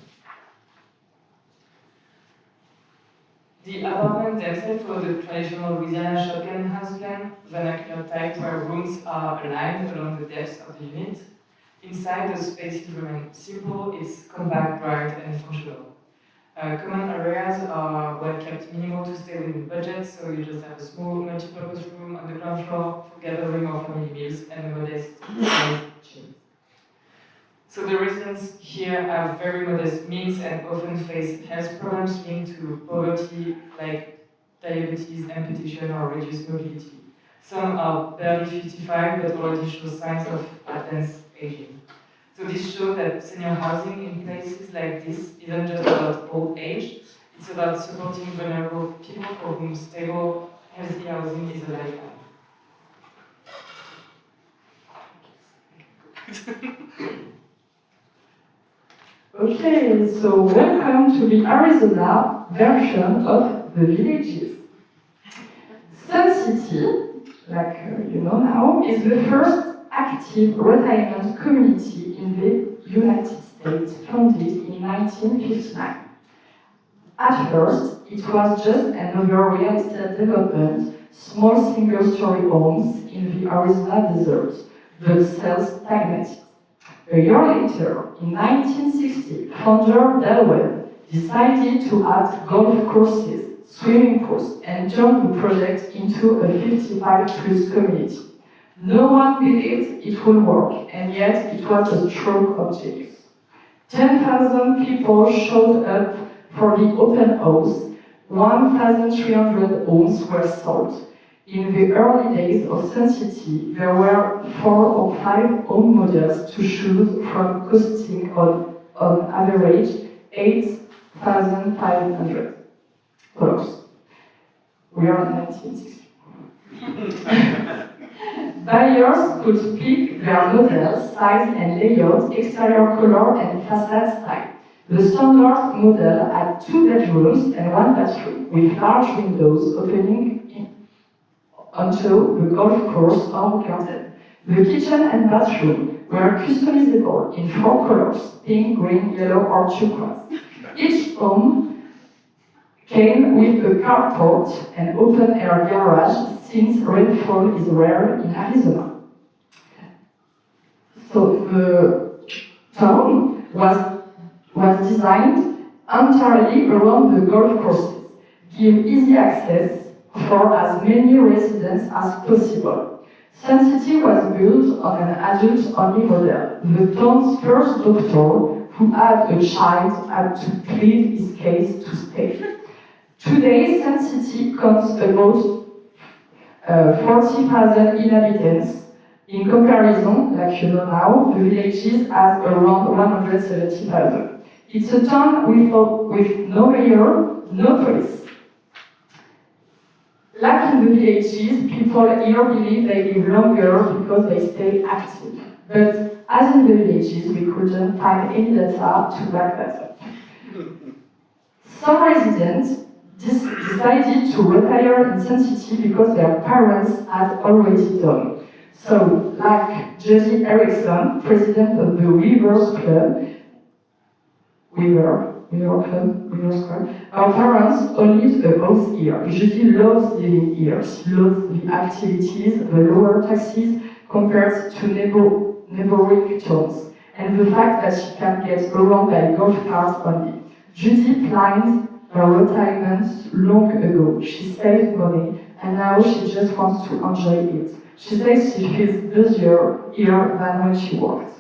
The apartments themselves follow the traditional Louisiana shotgun house plan, vernacular type where rooms are aligned along the depths of the unit. Inside, the spaces remain simple, it's compact, bright, and functional. Common areas are well kept minimal to stay within budget, so you just have a small multi-purpose room on the ground floor for gathering or family meals and a modest sized gym. So the residents here have very modest means and often face health problems linked to poverty, like diabetes, amputation, or reduced mobility. Some are barely 55, but already show signs of advanced aging. So this shows that senior housing in places like this isn't just about old age, it's about supporting vulnerable people for whom stable, healthy housing is a lifeline. Okay, so welcome to the Arizona version of the villages. Sun City, like you know now, is the first active retirement community in the United States, founded in 1959. At first, it was just another real estate development, small single-story homes in the Arizona desert, but sales stagnated. A year later, in 1960, founder Delano decided to add golf courses, swimming pools, and turn the project into a 55-plus community. No one believed it would work, and yet it was a stroke of genius. 10,000 people showed up for the open house. 1,300 homes were sold. In the early days of Sun City, there were 4 or 5 home models to choose from, costing on average $8,500. We are in 1960. Buyers could pick their model, size and layout, exterior color and facade style. The standard model had 2 bedrooms and 1 bathroom, with large windows opening onto the golf course or garden. The kitchen and bathroom were customizable in 4 colors, pink, green, yellow or turquoise. Each home came with a carport and open-air garage, since rainfall is rare in Arizona. So the town was designed entirely around the golf courses, give easy access for as many residents as possible. Sun City was built on an adult-only model. The town's first doctor, who had a child, had to plead his case to stay. Today, Sun City counts about 40,000 inhabitants. In comparison, like you know now, the villages has around 170,000. It's a town with no mayor, no police. Like in the villages, people here believe they live longer because they stay active. But as in the villages, we couldn't find any data to back that up. Some residents decided to retire in Sun City because their parents had already done. So, like Jody Erickson, president of the Weavers Club, Weavers Club, our parents owned a house here. Judy loves living here. She loves the activities, the lower taxes compared to neighboring towns, and the fact that she can get around by golf carts only. Judy planned her retirement long ago. She saved money, and now she just wants to enjoy it. She says she feels busier here than when she worked.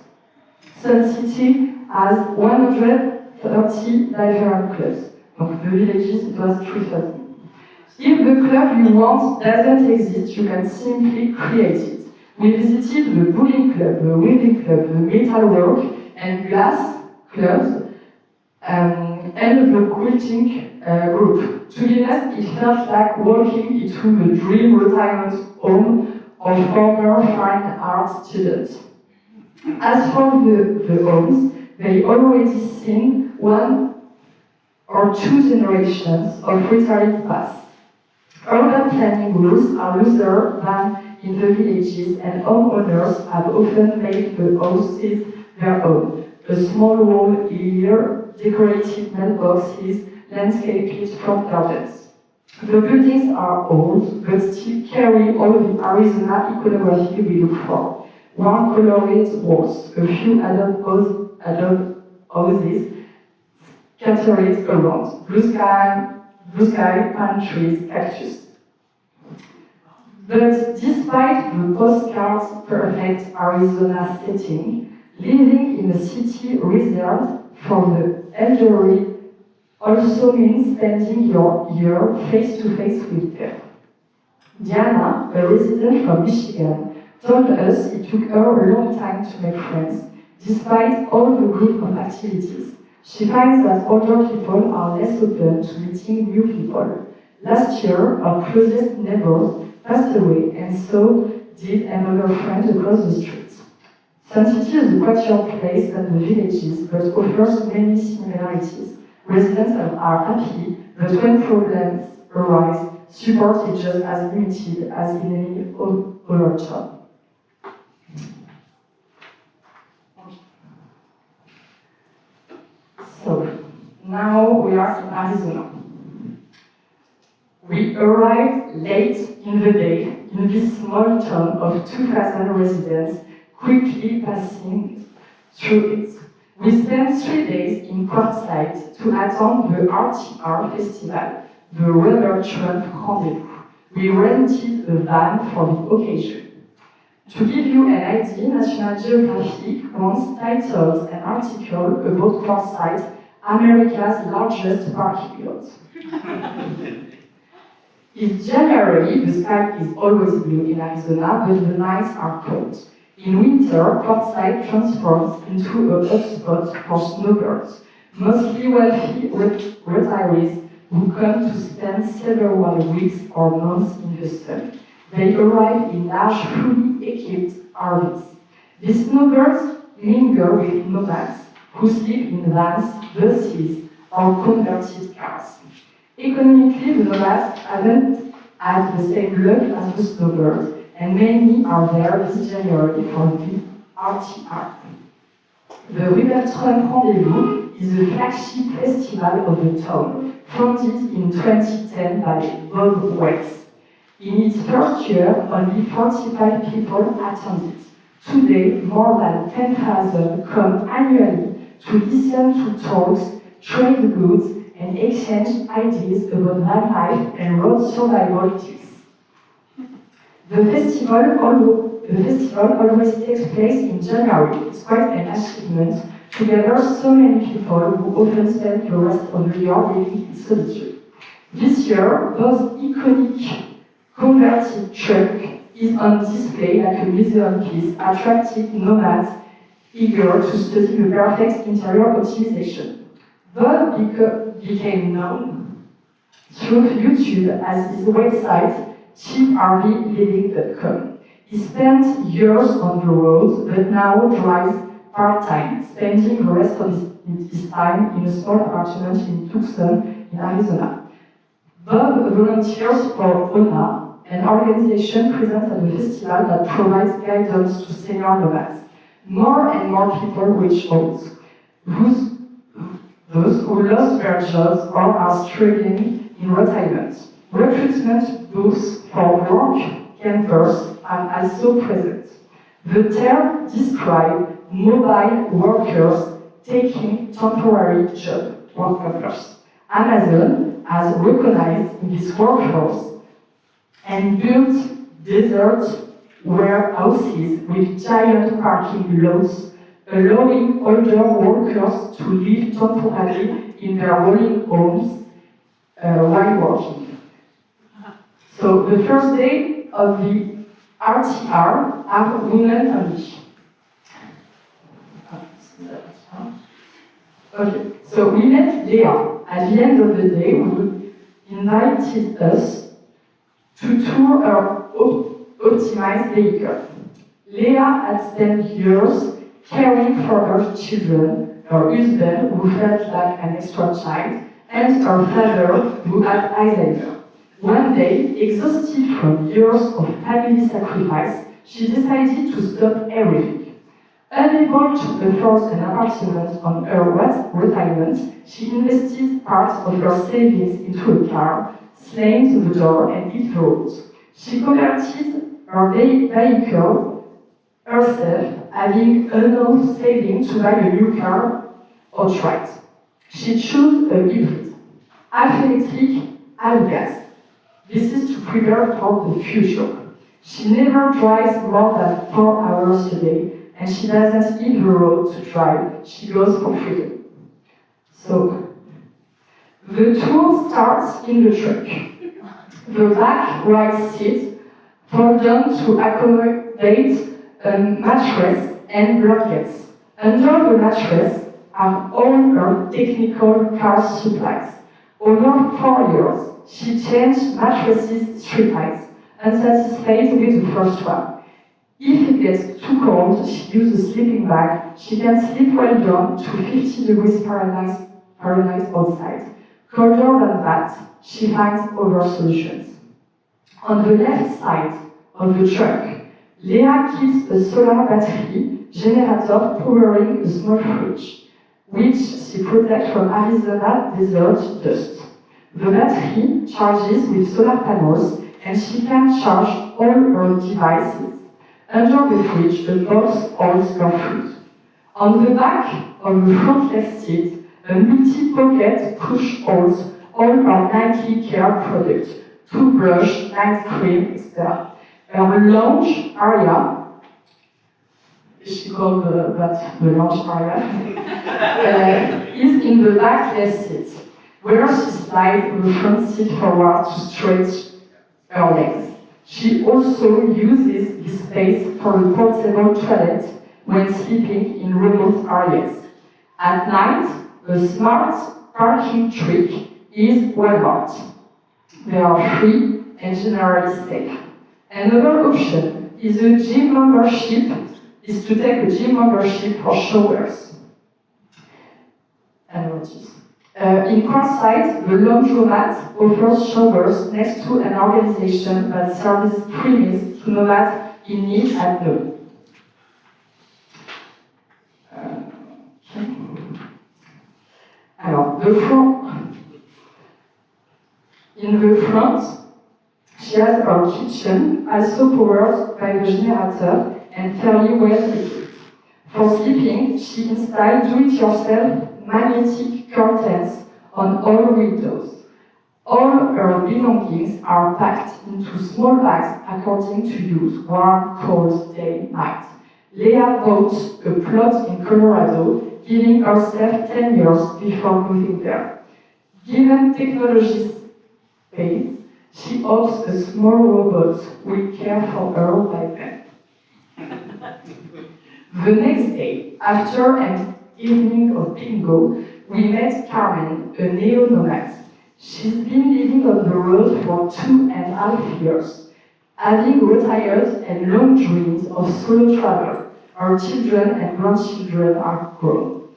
Sun City has 130 different clubs. Donc the villages, it was 3,000. If the club you want doesn't exist, you can simply create it. We visited the bowling club, the weaving club, the metalwork and glass clubs, and the quilting group. To be honest, it felt like walking into the dream retirement home of former fine art students. As for the homes, they already seen 1 or 2 generations of retired past. Urban planning rules are looser than in the villages, and homeowners have often made the houses their own. A small wall here, decorated mailboxes, landscaped front gardens. The buildings are old, but still carry all the Arizona iconography we look for. Warm colored walls, a few adult houses scattered around. Blue sky, palm trees, cactus. But despite the postcard's perfect Arizona setting, living in a city reserved for the elderly also means spending your year face-to-face with death. Diana, a resident from Michigan, told us it took her a long time to make friends, despite all the group of activities. She finds that older people are less open to meeting new people. Last year, our closest neighbors passed away, and so did another friend across the street. Sun City is a quieter place than the villages, but offers many similarities. Residents are happy, but when problems arise, support is just as limited as in any other town. So, now we are in Arizona. We arrived late in the day in this small town of 2,000 residents, quickly passing through it. We spent 3 days in Quartzsite to attend the RTR festival, the Rubber Trump Rendezvous. We rented a van for the occasion. To give you an idea, National Geographic once titled an article about Quartzsite, America's largest parking lot. In January, the sky is always blue in Arizona, but the nights are cold. In winter, Quartzsite transforms into a hotspot for snowbirds, mostly wealthy retirees who come to spend several weeks or or months in the sun. They arrive in large, fully equipped RVs. These snowbirds mingle with nomads who sleep in vans, buses, or converted cars. Economically, the nomads haven't had the same luck as the snowbirds, and many are there this January for the RTR. The Rivertron Rendezvous is the flagship festival of the town, founded in 2010 by Bob Weiss. In its first year, only 45 people attended. Today, more than 10,000 come annually to listen to talks, trade goods, and exchange ideas about van life and road survival tips. The festival always takes place in January. It's quite an achievement to gather so many people who often spend the rest of the year living in solitude. This year, Bob's iconic converted truck is on display like a museum piece, attracting nomads eager to study the perfect interior optimization. Bob became known through YouTube as his website cheaprvliving.com. He spent years on the road, but now drives part-time, spending the rest of his time in a small apartment in Tucson, in Arizona. Bob volunteers for ONA, an organization present at the festival that provides guidance to senior nomads. More and more people reach out. Those who lost their jobs or are struggling in retirement. Recruitment booths for work campers are also present. The term describes mobile workers taking temporary job workers. Amazon has recognized this workforce and built desert warehouses with giant parking lots, allowing older workers to live temporarily in their rolling homes while working. So the first day of the RTR are women only. Okay, so we met Leah. At the end of the day, who invited us to tour her optimized vehicle. Leah had spent years caring for her children, her husband, who felt like an extra child, and her father, who had Alzheimer's. One day, exhausted from years of family sacrifice, she decided to stop everything. Unable to afford an apartment on her retirement, she invested part of her savings into a car, slammed the door, and hit the road. She converted her vehicle herself, having enough savings to buy a new car outright. She chose a hybrid, half electric, half gas. This is to prepare for the future. She never drives more than 4 hours a day, and she doesn't hit the road to drive. She goes for freedom. So, the tour starts in the truck. The back right seat folds down to accommodate a mattress and blankets. Under the mattress are all her technical car supplies. Over 4 years, she changed mattresses 3 times, unsatisfied with the first one. If it gets too cold, she uses a sleeping bag. She can sleep well down to 50 degrees Fahrenheit outside. Colder than that, she finds other solutions. On the left side of the truck, Leah keeps a solar battery generator powering a small fridge, which she protects from Arizona desert dust. The battery charges with solar panels, and she can charge all her devices. Under the fridge, a box holds her food. On the back of the front left seat, a multi-pocket push holds all her Nike care products, toothbrush, night cream, etc. Her lounge area, she called that the lounge area, is in the back left seat, where she slides the front seat forward to stretch her legs. She also uses this space for a portable toilet when sleeping in remote areas. At night, a smart parking trick is well marked. There are 3 and generally safe. Another option is to take a gym membership for showers. In Quartzsite, the laundromat offers showers next to an organization that serves free meals to nomads in need at noon. In the front, she has her kitchen, also powered by the generator and fairly well equipped. For sleeping, she installed do-it-yourself magnetic curtains on all windows. All her belongings are packed into small bags according to use, warm, cold, day, night. Leah bought a plot in Colorado, giving herself 10 years before moving there. Given technology's pace, she hopes a small robot will care for her by then. The next day, after an evening of bingo, we met Carmen, a neo-nomad. She's been living on the road for 2.5 years, having retired and long dreams of solo travel. Her children and grandchildren are grown.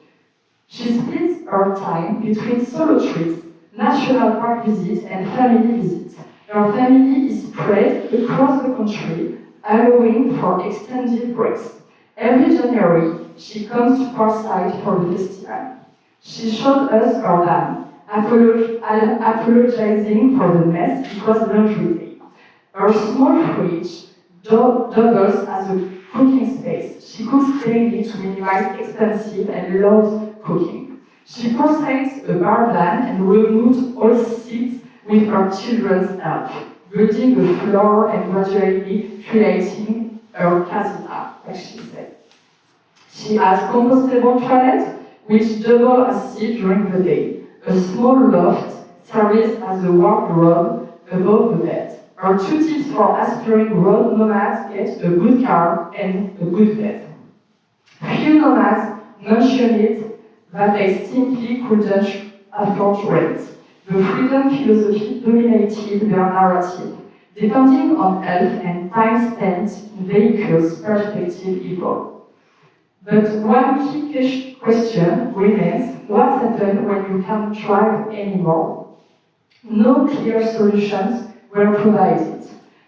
She splits her time between solo trips, national park visits, and family visits. Her family is spread across the country, allowing for extended breaks. Every January, she comes to Quartzsite for the festival. She showed us her van, apologizing for the mess. It was laundry day. Her small fridge doubles as a cooking space. She cooks daily to minimize expensive and loves cooking. She purchased a bar van and removed all seats with her children's help, building the floor and gradually creating her casita, like she said. She has compostable toilets, which double as seat during the day. A small loft serves as a wardrobe above the bed. Her 2 tips for aspiring road nomads: get a good car and a good bed. Few nomads mentioned that they simply couldn't afford rent. The freedom philosophy dominated their narrative. Depending on health and time spent in vehicles, perspective evolved. But one key question remains: what happens when you can't drive anymore? No clear solutions were provided.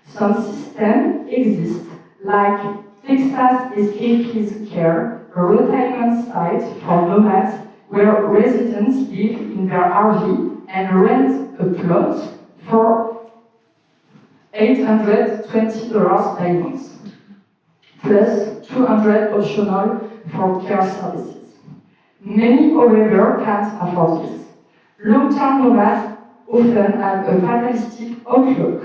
Some systems exist, like Texas Escapist Care, a retirement site for nomads where residents live in their RV and rent a plot for $820 by month, plus $200 optional for care services. Many, however, can't afford this. Long-term nomads often have a fatalistic outlook,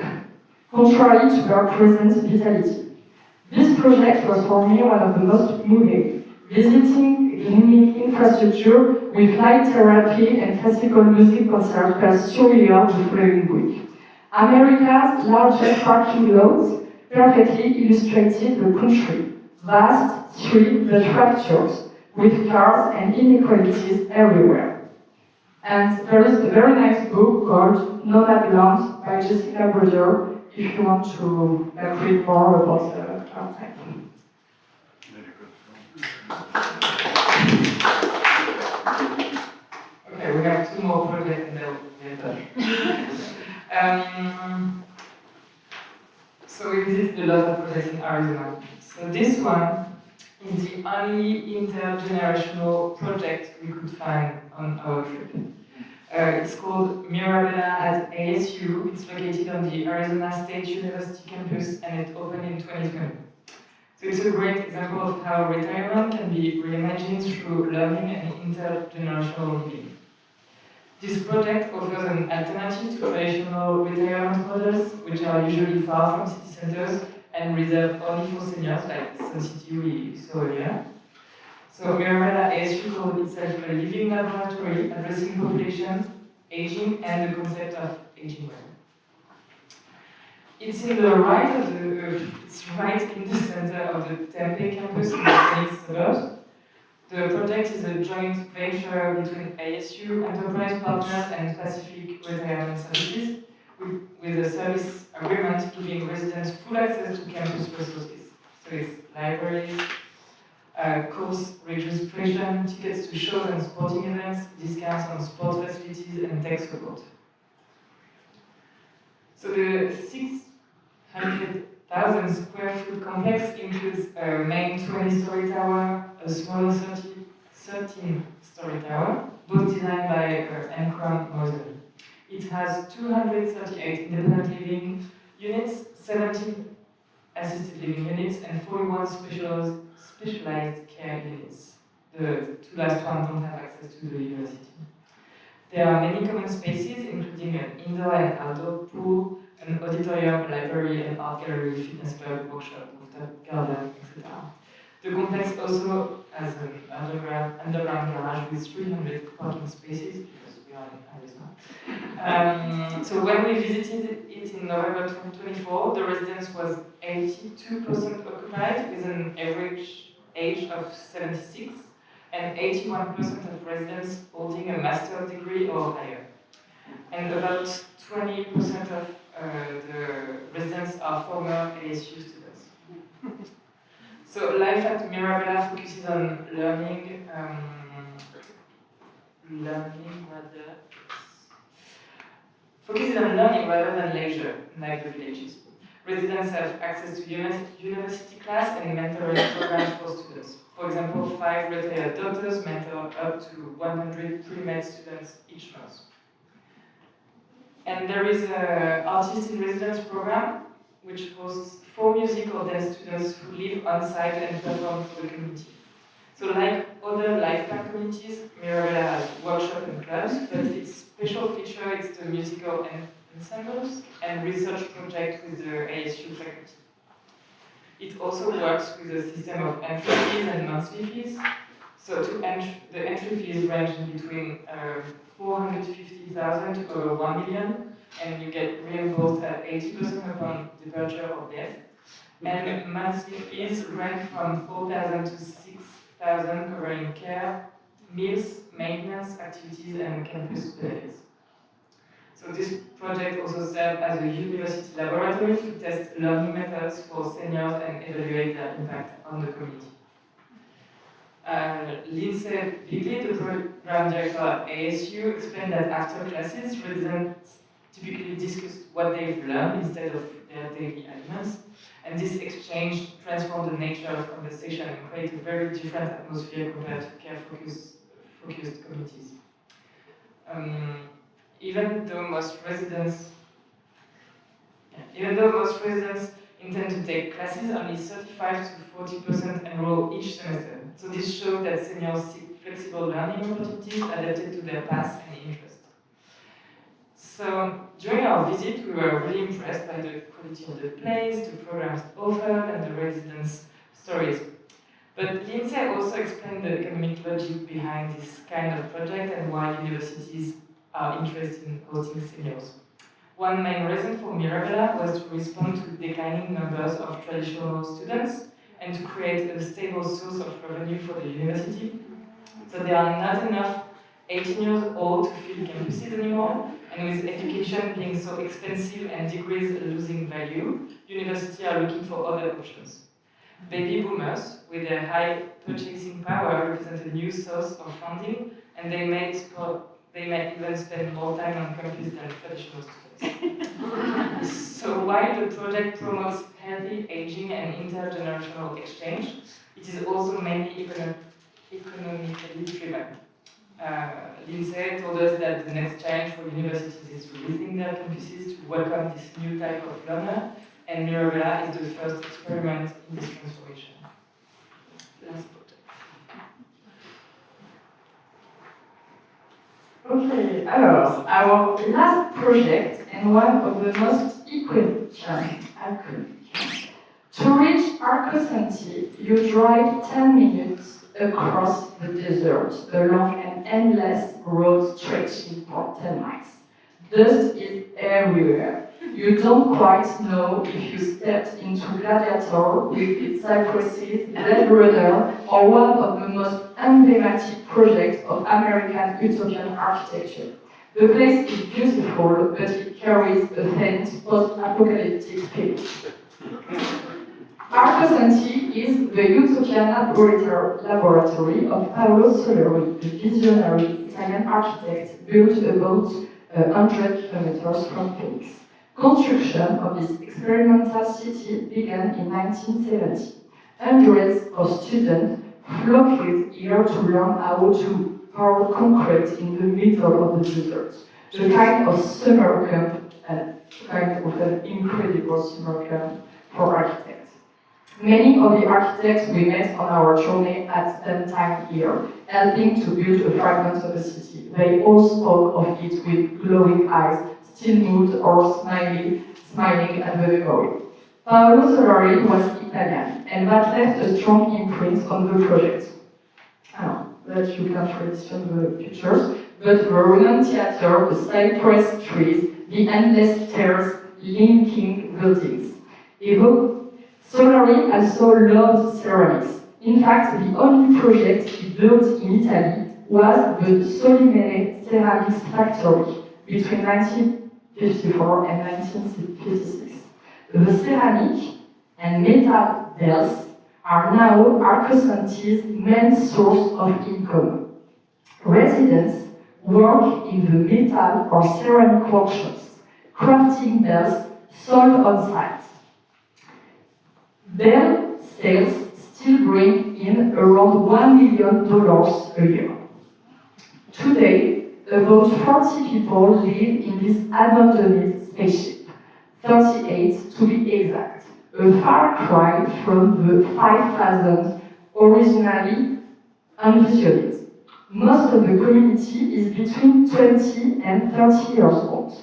contrary to their present vitality. This project was for me one of the most moving, visiting unique infrastructure with light therapy and classical music concerts per surreal the following week. America's largest parking lots perfectly illustrated the country. Vast, street, but fractured, with cars and inequalities everywhere. And there is a very nice book called Nomad Land by Jessica Bruder, if you want to read more about our type. Okay, we have 2 more projects and then we'll done. So we visited a lot of projects in Arizona. So this one is the only intergenerational project we could find on our trip. It's called Mirabella at ASU. It's located on the Arizona State University campus and it opened in 2020. So it's a great example of how retirement can be reimagined through learning and intergenerational living. This project offers an alternative to traditional retirement models, which are usually far from city centers and reserved only for seniors, like Sun City we saw earlier. So Mirabella ASU called itself a living laboratory addressing population, aging, and the concept of aging well. It's in the right of it's right in the center of the Tempe campus in the Phoenix suburbs. The project is a joint venture between ASU, Enterprise Partners, and Pacific Retirement Services, with a service agreement giving residents full access to campus resources. So it's libraries, course registration, tickets to shows and sporting events, discounts on sport facilities, and tech support. So the 600,000 square foot complex includes a main 20-story tower, a smaller 13-story tower, both designed by Encrom Model. It has 238 independent living units, 17 assisted living units, and 41 specialized care units. The two last ones don't have access to the university. There are many common spaces, including an indoor and outdoor pool, an auditorium, library, an art gallery, fitness club, workshop, rooftop garden, etc. The complex also has an underground garage with 300 parking spaces, because we are in Arizona. So when we visited it in November 2024, the residence was 82% occupied, with an average age of 76, and 81% of residents holding a master's degree or higher. And about 20% of the residents are former ASU students. So life at Mirabella focuses on learning rather than leisure, like the villages. Residents have access to university class and mentoring programs for students. For example, 5 retired doctors mentor up to 100 pre-med students each month. And there is an artist in residence program, which hosts 4 music or dance students who live on site and perform for the community. So like other lifetime communities, Mirabella has workshops and clubs, but its special feature is the musical ensembles and research project with the ASU faculty. It also works with a system of entry fees and monthly fees. So the entry fees range in between 450,000 to over 1 million, and you get reimbursed at 80% upon departure or death. And monthly fees range from 4,000 to 6,000, covering care, meals, maintenance, activities, and campus benefits. So this project also serves as a university laboratory to test learning methods for seniors and evaluate their impact on the community. Lindsay Bigley, the program director at ASU, explained that after classes, residents typically discuss what they've learned instead of their daily aliments. And this exchange transformed the nature of conversation and created a very different atmosphere compared to care-focused communities. Even though most residents intend to take classes, only 35 to 40% enroll each semester. So this shows that seniors seek flexible learning opportunities adapted to their past and interest. So during our visit, we were really impressed by the quality of the place, the programs offered, and the residents' stories. But Lindsay also explained the economic logic behind this kind of project and why universities are interested in hosting seniors. One main reason for Mirabella was to respond to declining numbers of traditional students and to create a stable source of revenue for the university. So there are not enough 18 years old to fill campuses anymore, and with education being so expensive and degrees losing value, universities are looking for other options. Baby boomers, with their high purchasing power, represent a new source of funding, and they may even spend more time on campus than traditional students. So while the project promotes healthy aging and intergenerational exchange, it is also mainly economically driven. Lindsay told us that the next challenge for universities is releasing their campuses to welcome this new type of learner, and Mirabella is the first experiment in this transformation. Last project. Okay, alors, our last project and one of the most iconic. To reach Arcosanti, you drive 10 minutes across the desert along an endless road stretching for 10 miles. Dust is everywhere. You don't quite know if you stepped into Gladiator with its cypresses, Blade Runner, or one of the most emblematic projects of American utopian architecture. The place is beautiful, but it carries a faint post-apocalyptic feeling. Arcosanti is the utopian laboratory of Paolo Soleri, a visionary Italian architect built about 100 kilometers from Phoenix. Construction of this experimental city began in 1970. Hundreds of students flocked here to learn how to pour concrete in the middle of the desert. A kind of summer camp, and kind of an incredible summer camp for architects. Many of the architects we met on our journey had spent time here, helping to build a fragment of the city. They all spoke of it with glowing eyes, still moved or smiling at the memory. Paolo Soleri was Italian, and that left a strong imprint on the project. I know that you can't really see the pictures, but the Roman theater, the cypress trees, the endless stairs linking buildings. Soleri also loved ceramics. In fact, the only project he built in Italy was the Solimene Ceramics Factory between 1954 and 1956. The ceramic and metal bells are now Arcosanti's main source of income. Residents work in the metal or ceramic workshops, crafting bells sold on site. Bell sales still bring in around $1 million a year. Today, about 40 people live in this abandoned spaceship, 38 to be exact, a far cry from the 5,000 originally envisioned. Most of the community is between 20 and 30 years old.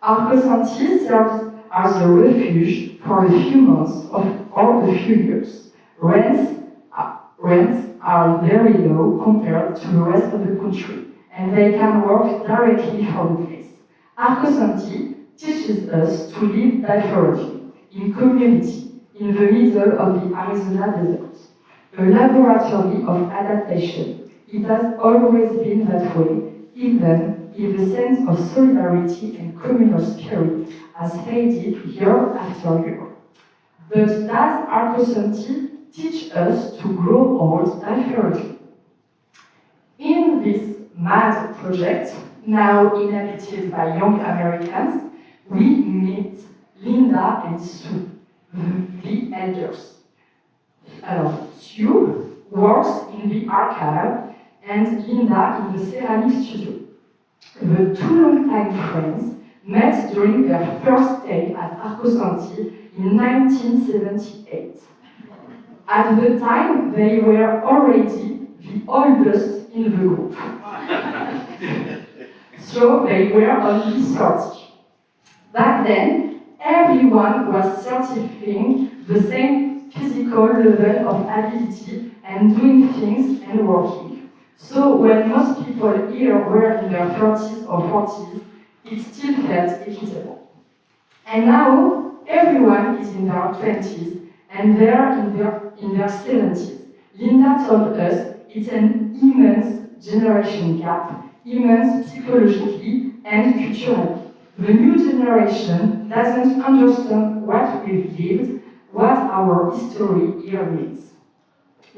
Arcosanti serves as a refuge for a few months or a few years. Rents are very low compared to the rest of the country, and they can work directly from the place. Arcosanti teaches us to live differently, in community, in the middle of the Arizona desert. A laboratory of adaptation. It has always been that way, even if the sense of solidarity and communal spirit has faded year after year. But does Arcosanti teach us to grow old differently? In this mad project, now inhabited by young Americans, we meet Linda and Sue, the elders. Sue works in the archive and Linda in the ceramic studio. The two longtime friends met during their first day at Arcosanti in 1978. At the time, they were already the oldest in the group. So they were only 30. Back then, everyone was certifying the same physical level of ability and doing things and working. So when most people here were in their 30s or 40s, it still felt equitable. And now, everyone is in their 20s and they're in their 70s. Linda told us it's an immense generation gap, immense psychologically and culturally. The new generation doesn't understand what we've lived, what our history here means.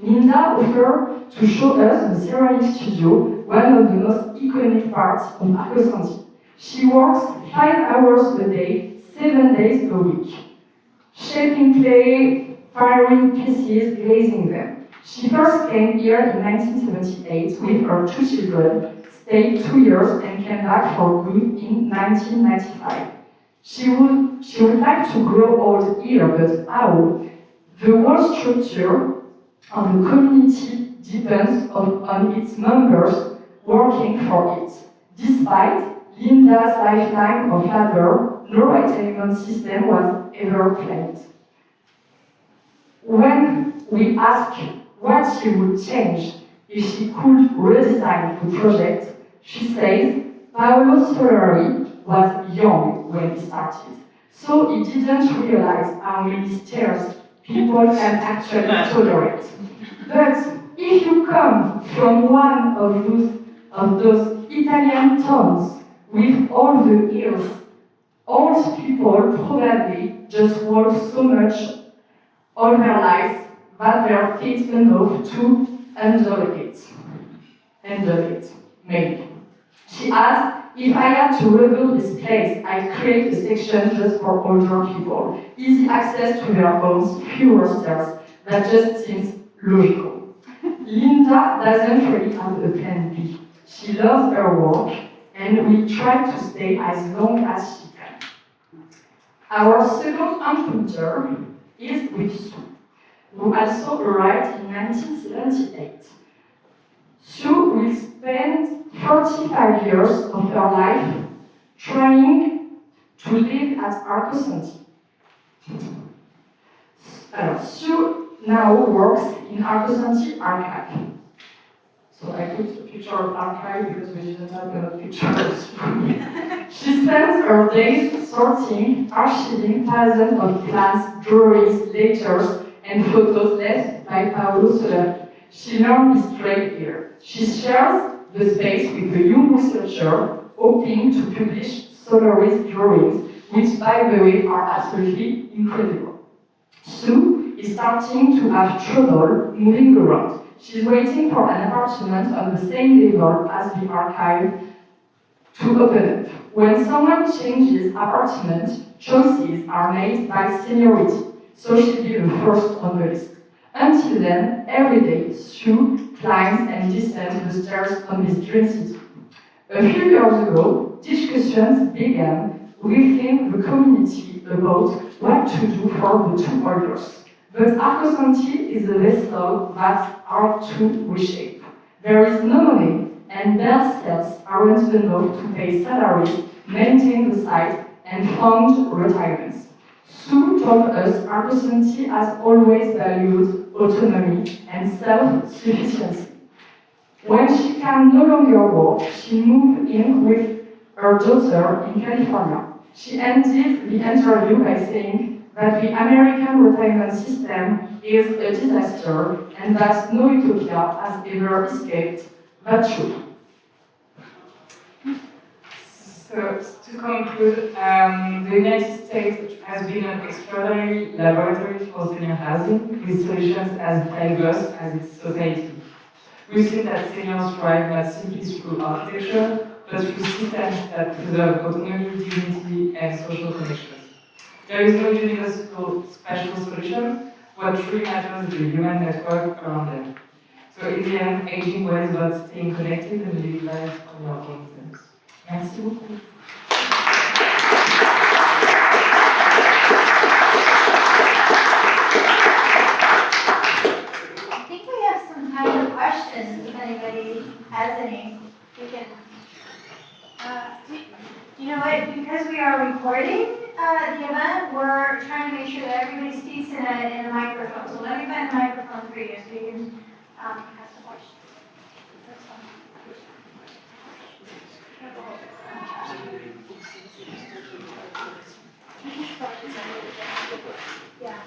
Linda offered to show us the ceramic studio, one of the most iconic parts of Arcosanti. She works 5 hours a day, 7 days a week, shaping clay, firing pieces, glazing them. She first came here in 1978 with her 2 children, stayed 2 years and came back for good in 1995. She would like to grow old here, but how? The whole structure of the community depends on its members working for it. Despite Linda's lifetime of labor, no retirement system was ever planned. When we asked what she would change if she could redesign the project, she says Paolo Soleri was young when he started, so he didn't realize how many stairs people can actually tolerate. But if you come from one of those Italian towns with all the hills. Old people probably just walk so much all their lives that their feet enough to handle it, maybe. She adds, if I had to rebuild this place, I'd create a section just for older people. Easy access to their homes, fewer stairs. That just seems logical. Linda doesn't really have a plan B. She loves her work and will try to stay as long as she can. Our second encounter is with Sue, who also arrived in 1978. Sue will spend 35 years of her life trying to live at Arcosanti. Sue now works in Arcosanti archive. So I put a picture of archive because we didn't have enough pictures. She spends her days sorting, archiving thousands of plans, drawings, letters, and photos left by Paolo Solari. She learned his trade here. She shares the space with a young researcher hoping to publish Solari's drawings, which, by the way, are absolutely incredible. Sue is starting to have trouble moving around. She's waiting for an apartment on the same level as the archive to open up. When someone changes apartment, choices are made by seniority, so she'll be the first on the list. Until then, every day, Sue climbs and descends the stairs on this dream city. A few years ago, discussions began within the community about what to do for the two orders. But Arcosanti is a vessel that are to reshape. There is no money, and their sales aren't enough to pay salaries, maintain the site, and fund retirements. Sue told us Arcosanti has always valued autonomy and self-sufficiency. When she can no longer work, she moved in with her daughter in California. She ended the interview by saying that the American retirement system is a disaster and that no utopia has ever escaped that truth. So, to conclude, the United States has been an extraordinary laboratory for senior housing with solutions as diverse as its society. We've seen that seniors thrive not simply through architecture, but through systems that preserve autonomy, dignity, and social connections. There is no universal special solution. What truly matters is the human network around them. So in the end, aging well is about staying connected and living life on your own terms. Merci beaucoup. I think we have some time for questions, if anybody has any. We can. You know what? Because we are recording the event, we're trying to make sure that everybody speaks in a microphone. So let me find a microphone for you so you can ask the question. Yeah.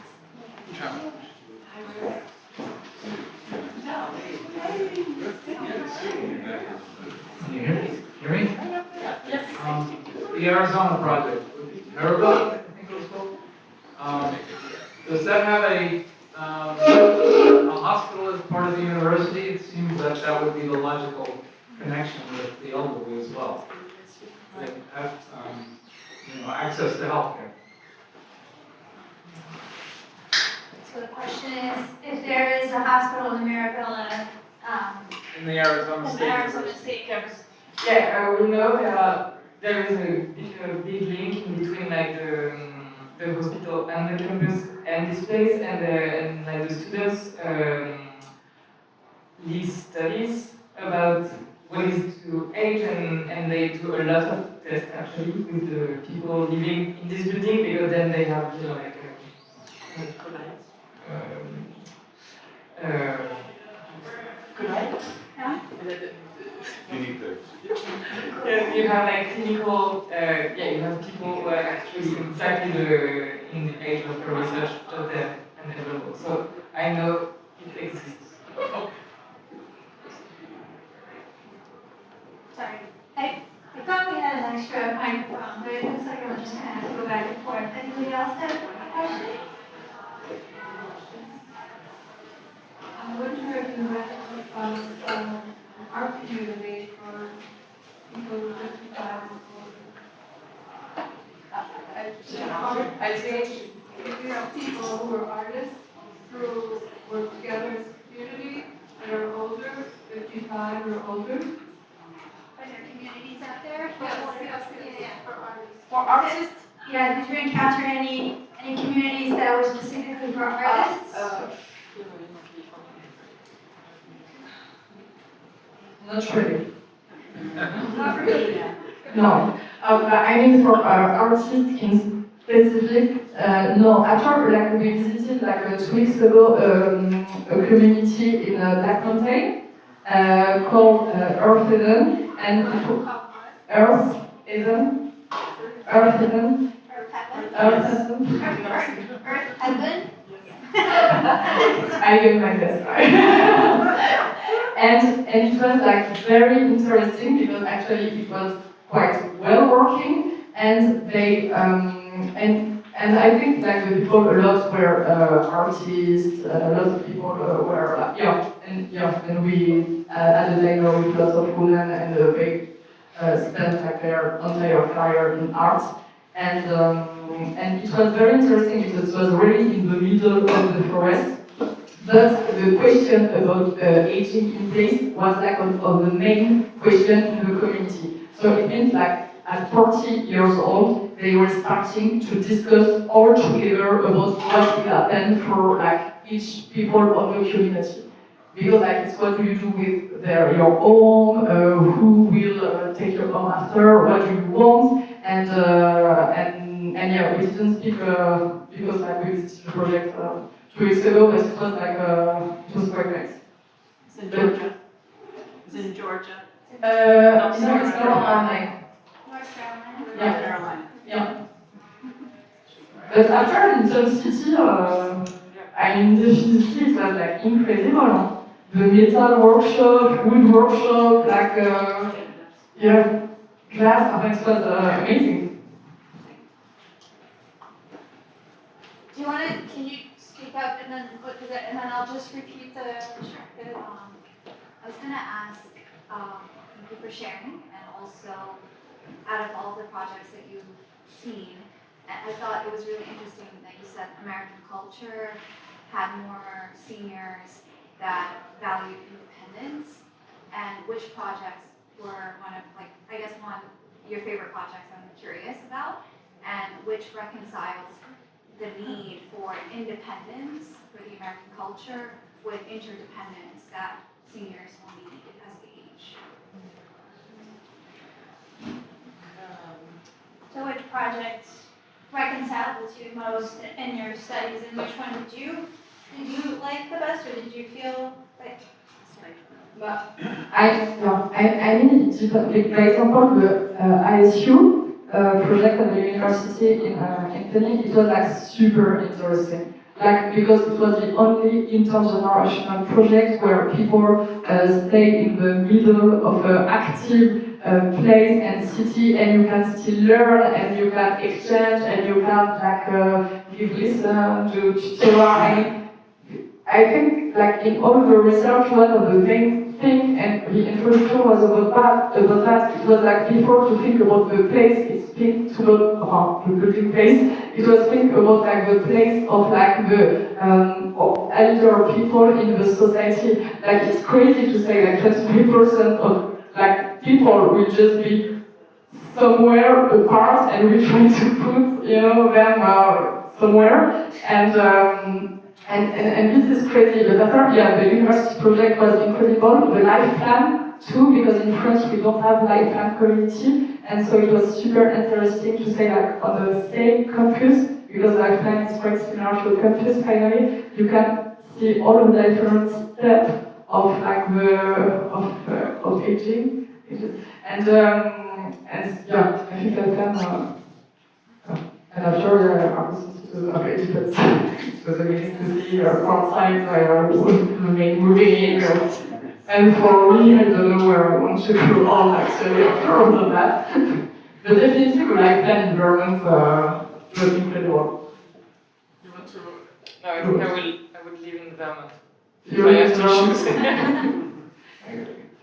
Can you hear me? Yes. The Arizona project, Marigold, I think it was called. Does that have a hospital as part of the university? It seems that that would be the logical connection with the elderly as well. They have access to healthcare. So the question is, if there is a hospital in Maricola, In the Arizona State Arizona University. State campus. Yeah, we know there is a big link in between like the hospital and the campus and this place and like the students lead studies about what is to age and they do a lot of tests actually with the people living in this building because then they have like and you have like clinical, you have people who are actually exactly in the age of the research and available. So I know it exists. Sorry. I think we have people who are artists who work together as a community and are older, 55 or older. Are there communities out there? For artists. For artists? Yeah, did you encounter any communities that were specifically for artists? Not really. Not really. No. I mean for artists in specific, no. After like we visited like 2 weeks ago a community in Black Mountain called Earth Eden and Earth Eden. Earth Eden. Earth Eden. Heaven? I gave my best. and it was like very interesting because actually it was quite well working and they and I think like the people a lot were artists, a lot of people were and we had a Delano with lots of women and they spent like their entire career in art and it was very interesting because it was really in the middle of the forest. But the question about aging in place was like of the main question in the community. So it means like at 40 years old, they were starting to discuss all together about what will happen for like each people of the community. Because like it's what do you do with your home, who will take your home after, what do you want, and yeah, we didn't speak because like we visited the project 2 weeks ago, but it was like it was quite nice. It's in Georgia. It's in Georgia. No, it's North Carolina. North Carolina? Yeah. North Carolina. Yeah. But after in some city, I mean, definitely it was like incredible. Huh? The metal workshop, wood workshop, like yeah, class. I think it was amazing. Do you want to, can you speak up and then I'll just repeat the, I was going to ask, thank you for sharing, and also out of all the projects that you've seen, I thought it was really interesting that you said American culture had more seniors that valued independence, and which projects were one of, like, I guess one, your favorite projects I'm curious about, and which reconciles the need for independence for the American culture with interdependence that seniors will need as they age. so which project reconciled the two most in your studies, and which one did you like the best, or did you feel like? But I mean, it's different. Like, for example, the ISU project at the university in Anthony, it was like super interesting. Like, because it was the only intergenerational project where people stay in the middle of an active place and city, and you can still learn, and you can exchange, and you can like give listen to tutorial. I think like in all the research, one of the main thing, and the introduction was about that, it was like before to think about the place, it's think about the building place, it was think about like the place of like the elder people in the society. Like it's crazy to say like 23% of like people will just be somewhere apart, and we try to put them somewhere, and this is crazy. But after, yeah, the university project was incredible. The life plan too, because in France we don't have life plan community, and so it was super interesting to say like on the same campus, because life plan is quite similar to a campus. Finally, you can see all of the different steps of like of aging, and yeah, I think that can. And after I was okay, it was amazing to see outside remain moving. And for me, I don't know where I want to go on actually after all of that. But definitely the life plan environment was incredible. You want to? No, I think I would live in Vermont. You I have to choose.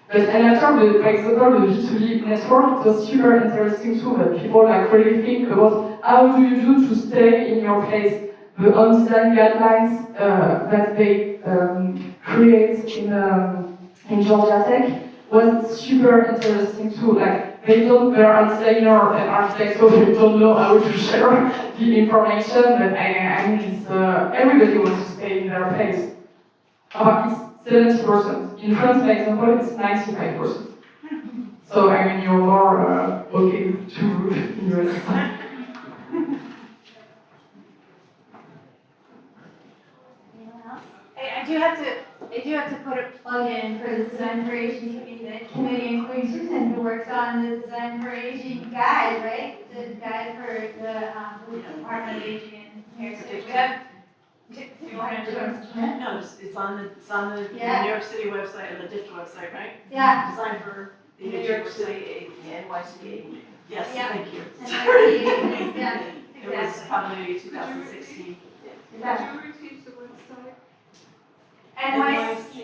But and after, for example, the B2B network, it was super interesting too, that people like really think about how do you do to stay in your place. The on-design guidelines that they create in Georgia Tech was super interesting too. Like they are designer and architects, so they don't know how to share the information. But I mean, it's, everybody wants to stay in their place. It's 70%. In France, for example, it's 95%. So I mean, you're more okay to US. I do have to put a plug in for the Design for Aging committee, including Susan, who works on the Design for Aging guide, right? The guide for the Department of Aging in New York City. Do you want to show it? No, it's on the Yeah. New York City website, or the DIFTA website, right? Yeah. Designed for the New Aging York website. City, the NYC. Yes, Yeah. thank you. Yeah, It was probably 2016. exactly. Could you repeat the website? NYC.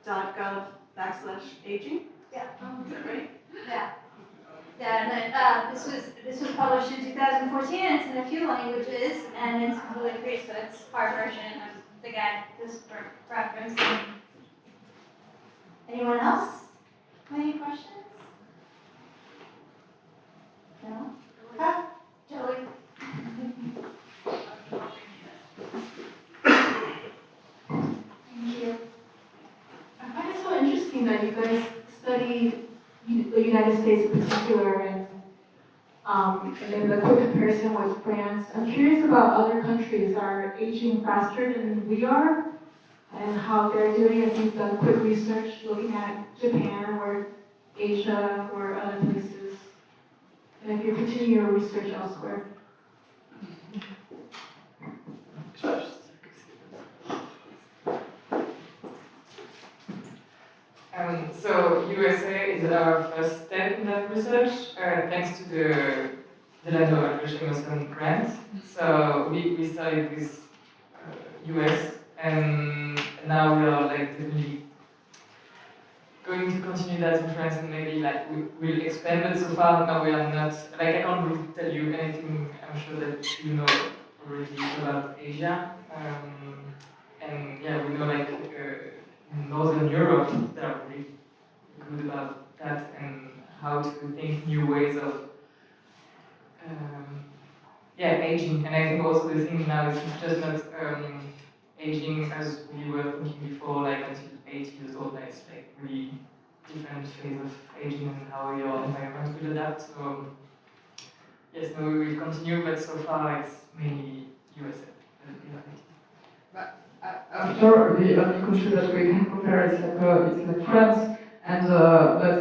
NYC.gov/aging, Yeah. is that right? Yeah. Yeah, and then, this was published in 2014, and it's in a few languages, and it's completely free, so it's our version of the guide, just for reference. Anyone else? Any questions? No? Okay. Joey? Thank you. I find it so interesting that you guys study the United States in particular, and then the quick comparison with France. I'm curious about other countries that are aging faster than we are, and how they're doing. If you've done quick research looking at Japan or Asia or other places, and if you're continuing your research elsewhere. So USA is our first step in that research, thanks to the Delano Aldrich Emerson grant. So we started with US, and now we are like definitely going to continue that in France, and maybe like we'll expand it. So far, now we are not, like I can't really tell you anything. I'm sure that you know already about Asia, and yeah, we know like in Northern Europe they are really good about that and how to think new ways of aging. And I think also the thing now is just not aging as we were thinking before, like until 80 years old. It's like really different phase of aging and how your environment will adapt. So yes, no, we will continue, but so far it's mainly USA. After, the only country that we can compare is like France, and but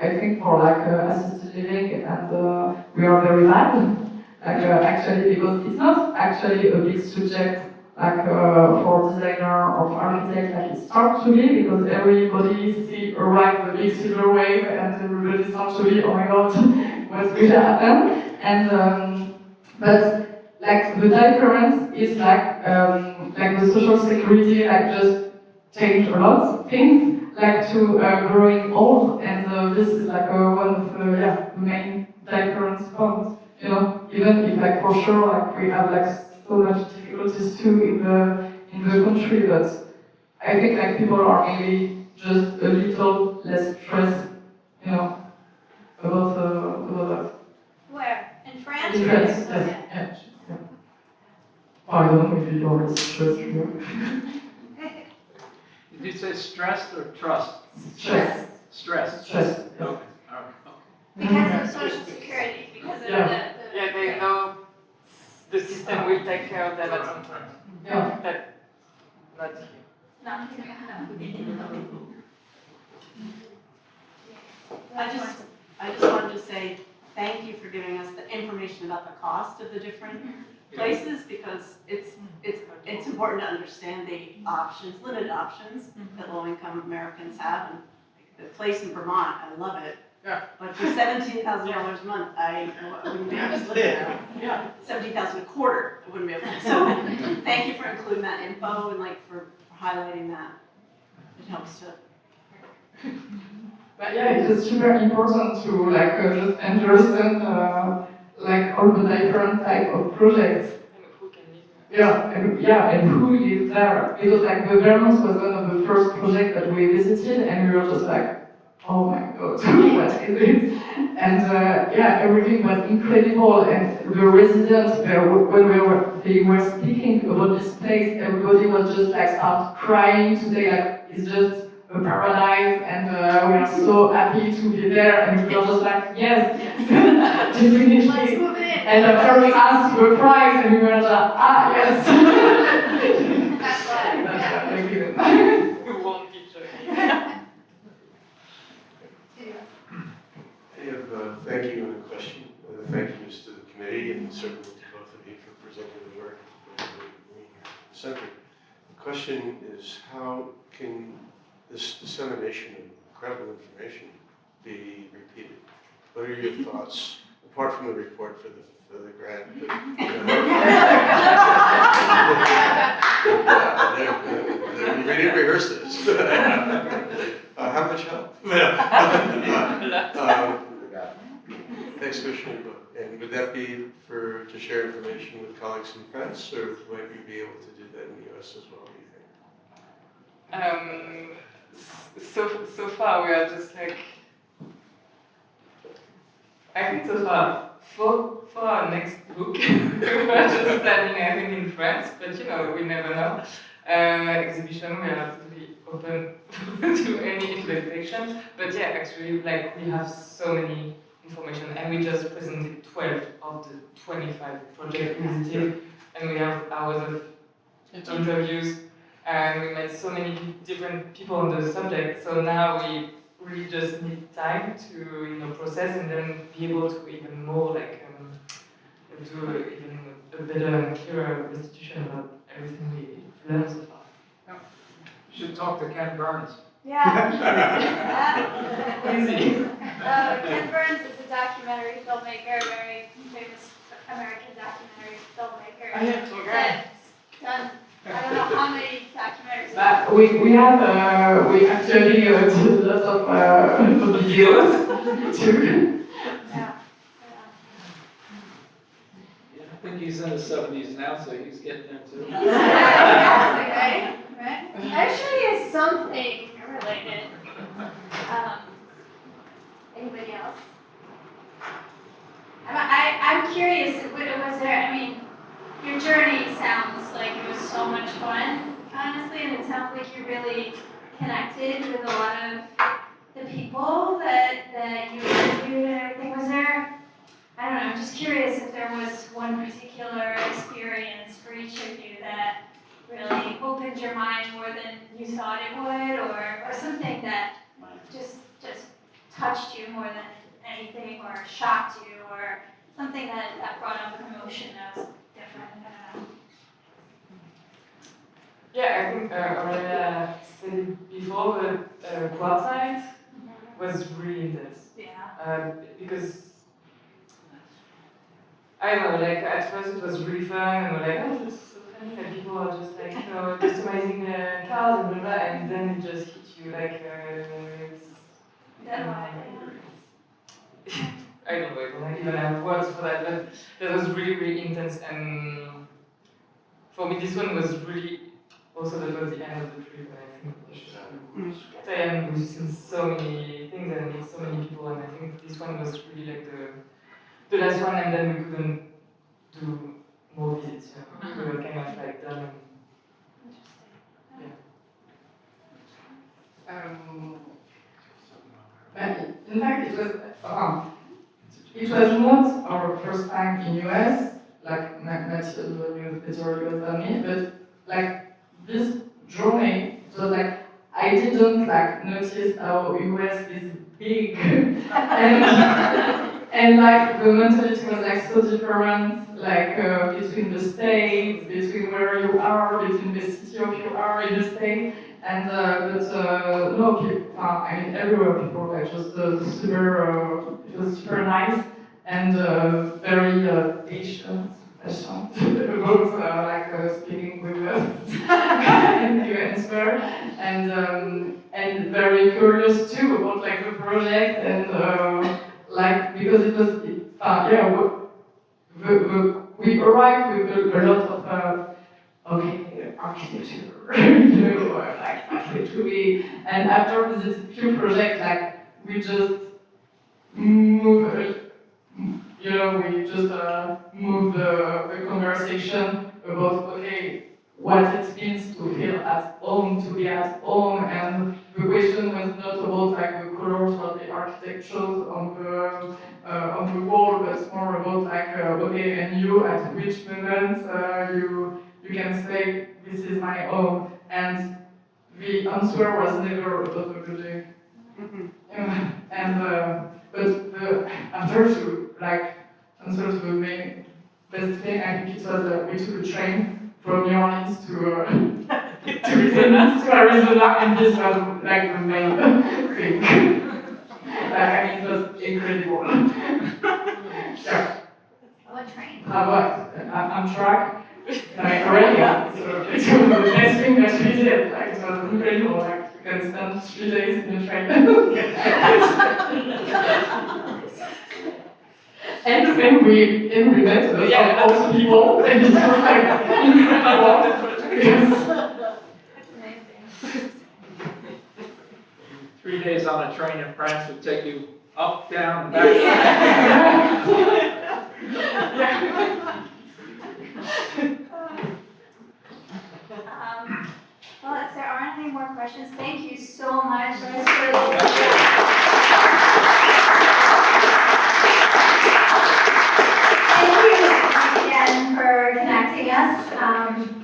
I think for like assisted living, and we are very bad. Like actually, because it's not actually a big subject like for designer or for architect. Like it starts to be, because everybody see arrive the big silver wave, and everybody starts to be, oh my god, what's going to happen? And but like the difference is like the social security just changed a lot of things, like to growing old, and this is like one of the main difference points. You know, even if like for sure like we have like so much difficulties too in the country, but I think like people are maybe just a little less stressed, you know, about that. Where? In France? In France, yes. Yeah. I don't know if you already stressed here. Did you say stressed or trust? Stress. Stressed. Stress. Okay. All right. Because of Social Security, because of Yeah. Yeah, they know the system will take care of them at some point. Yeah. That, not here. Not I just wanted to say thank you for giving us the information about the cost of the different places, because it's important to understand the options, limited options that low-income Americans have. And the place in Vermont, I love it. Yeah. But for $17,000 a month, I wouldn't be able to live there. Yeah. $17,000 a quarter, I wouldn't be able to. So thank you for including that info and like for highlighting that. It helps to But yeah, it is super important to like just understand like all the different type of projects. Yeah, and who lives there? Because like the Vermont was one of the first projects that we visited, and we were just like, oh my god, what is it? And yeah, everything was incredible, and the residents, when they were speaking about this place, everybody was just like start crying to say like it's just a paradise, and we are so happy to be there, and we were just like, yes, definitely. Let's move in. And after we asked the price, and we were like, ah, yes. That's why. That's like it. One picture. I have thank you and a question. Thank yous to the committee and certainly to both of you for presenting the work that we're doing here at the center. The question is, how can this dissemination of incredible information be repeated? What are your thoughts, apart from the report for the grant? We didn't rehearse this. How much help? Thanks, Commissioner. And would that be to share information with colleagues in France, or might we be able to do that in the US as well, do you think? So far we are just like, I think so far for our next book we are just planning everything in France, but you know, we never know. Exhibition, we are totally open to any investigation, but yeah, actually like we have so many information, and we just presented 12 of the 25 projects we visited, and we have hours of interviews, and we met so many different people on the subject, so now we really just need time to process and then be able to even more like do even a better and clearer restitution about everything we learned so far. Yeah. You should talk to Ken Burns. Yeah. Easy. Ken Burns is a documentary filmmaker, very famous American documentary filmmaker. I have to That's done, I don't know how many documentaries. We actually did lots of videos too. Yeah. I think he's in his 70s now, so he's getting there too. Right? Actually, is something related. Anybody else? I'm curious, was there, I mean, your journey sounds like it was so much fun, honestly, and it sounds like you really connected with a lot of the people that you interviewed and everything. Was there, I don't know, I'm just curious if there was one particular experience for each of you that really opened your mind more than you thought it would, or something that just touched you more than anything, or shocked you, or something that brought up an emotion that was different. I don't know. Yeah, I think Aurélia said it before, but Quartzite was really intense. Yeah. Because I don't know, like at first it was really fun, and we're like, oh, this is so funny that people are just like, customizing their cars and blah, blah, and then it just hit you like, I don't know, I don't even have words for that, but that was really, really intense, and for me this one was really, also that was the end of the trip, and I think Diane, we've seen so many things and met so many people, and I think this one was really like the last one, and then we couldn't do more visits, we were kind of like done. In fact, it was not our first time in US, like Mathilde knew better US than me, but like this journey, it was like I didn't like notice how US is big, and like the mentality was like so different, like between the states, between where you are, between the city of you are in the state. And no, people, I mean, everywhere people were just super, it was super nice and very patient about like speaking with us. you answer, and very curious too about like the project and like because it was we arrived with a lot of architecture, like architecture, and after this few projects, like we just move. We just move the conversation about, okay, what it means to feel at home, to be at home, and the question was not about like the colors or the architecture on the wall, but more about like, okay, and you at which moment you can say, this is my home, and the answer was never about the building. But after to like answer to the main best thing, I think it was we took a train from New Orleans to Arizona, and this was like the main thing. It was incredible. Yeah. What train? I'm track. Aurélia. So it's the best thing that we did. Like it was incredible. Like you can spend 3 days in the train. And then we met all the people, and it was like incredible. Yes. 3 days on a train in France would take you up, down, back. Well, if there aren't any more questions, thank you so much. Thank you again for connecting us.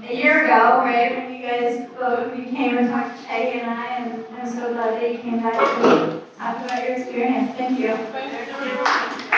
A year ago, right, when you guys both came and talked to Peggy and I, and I'm so glad that you came back to talk about your experience. Thank you. Thank you.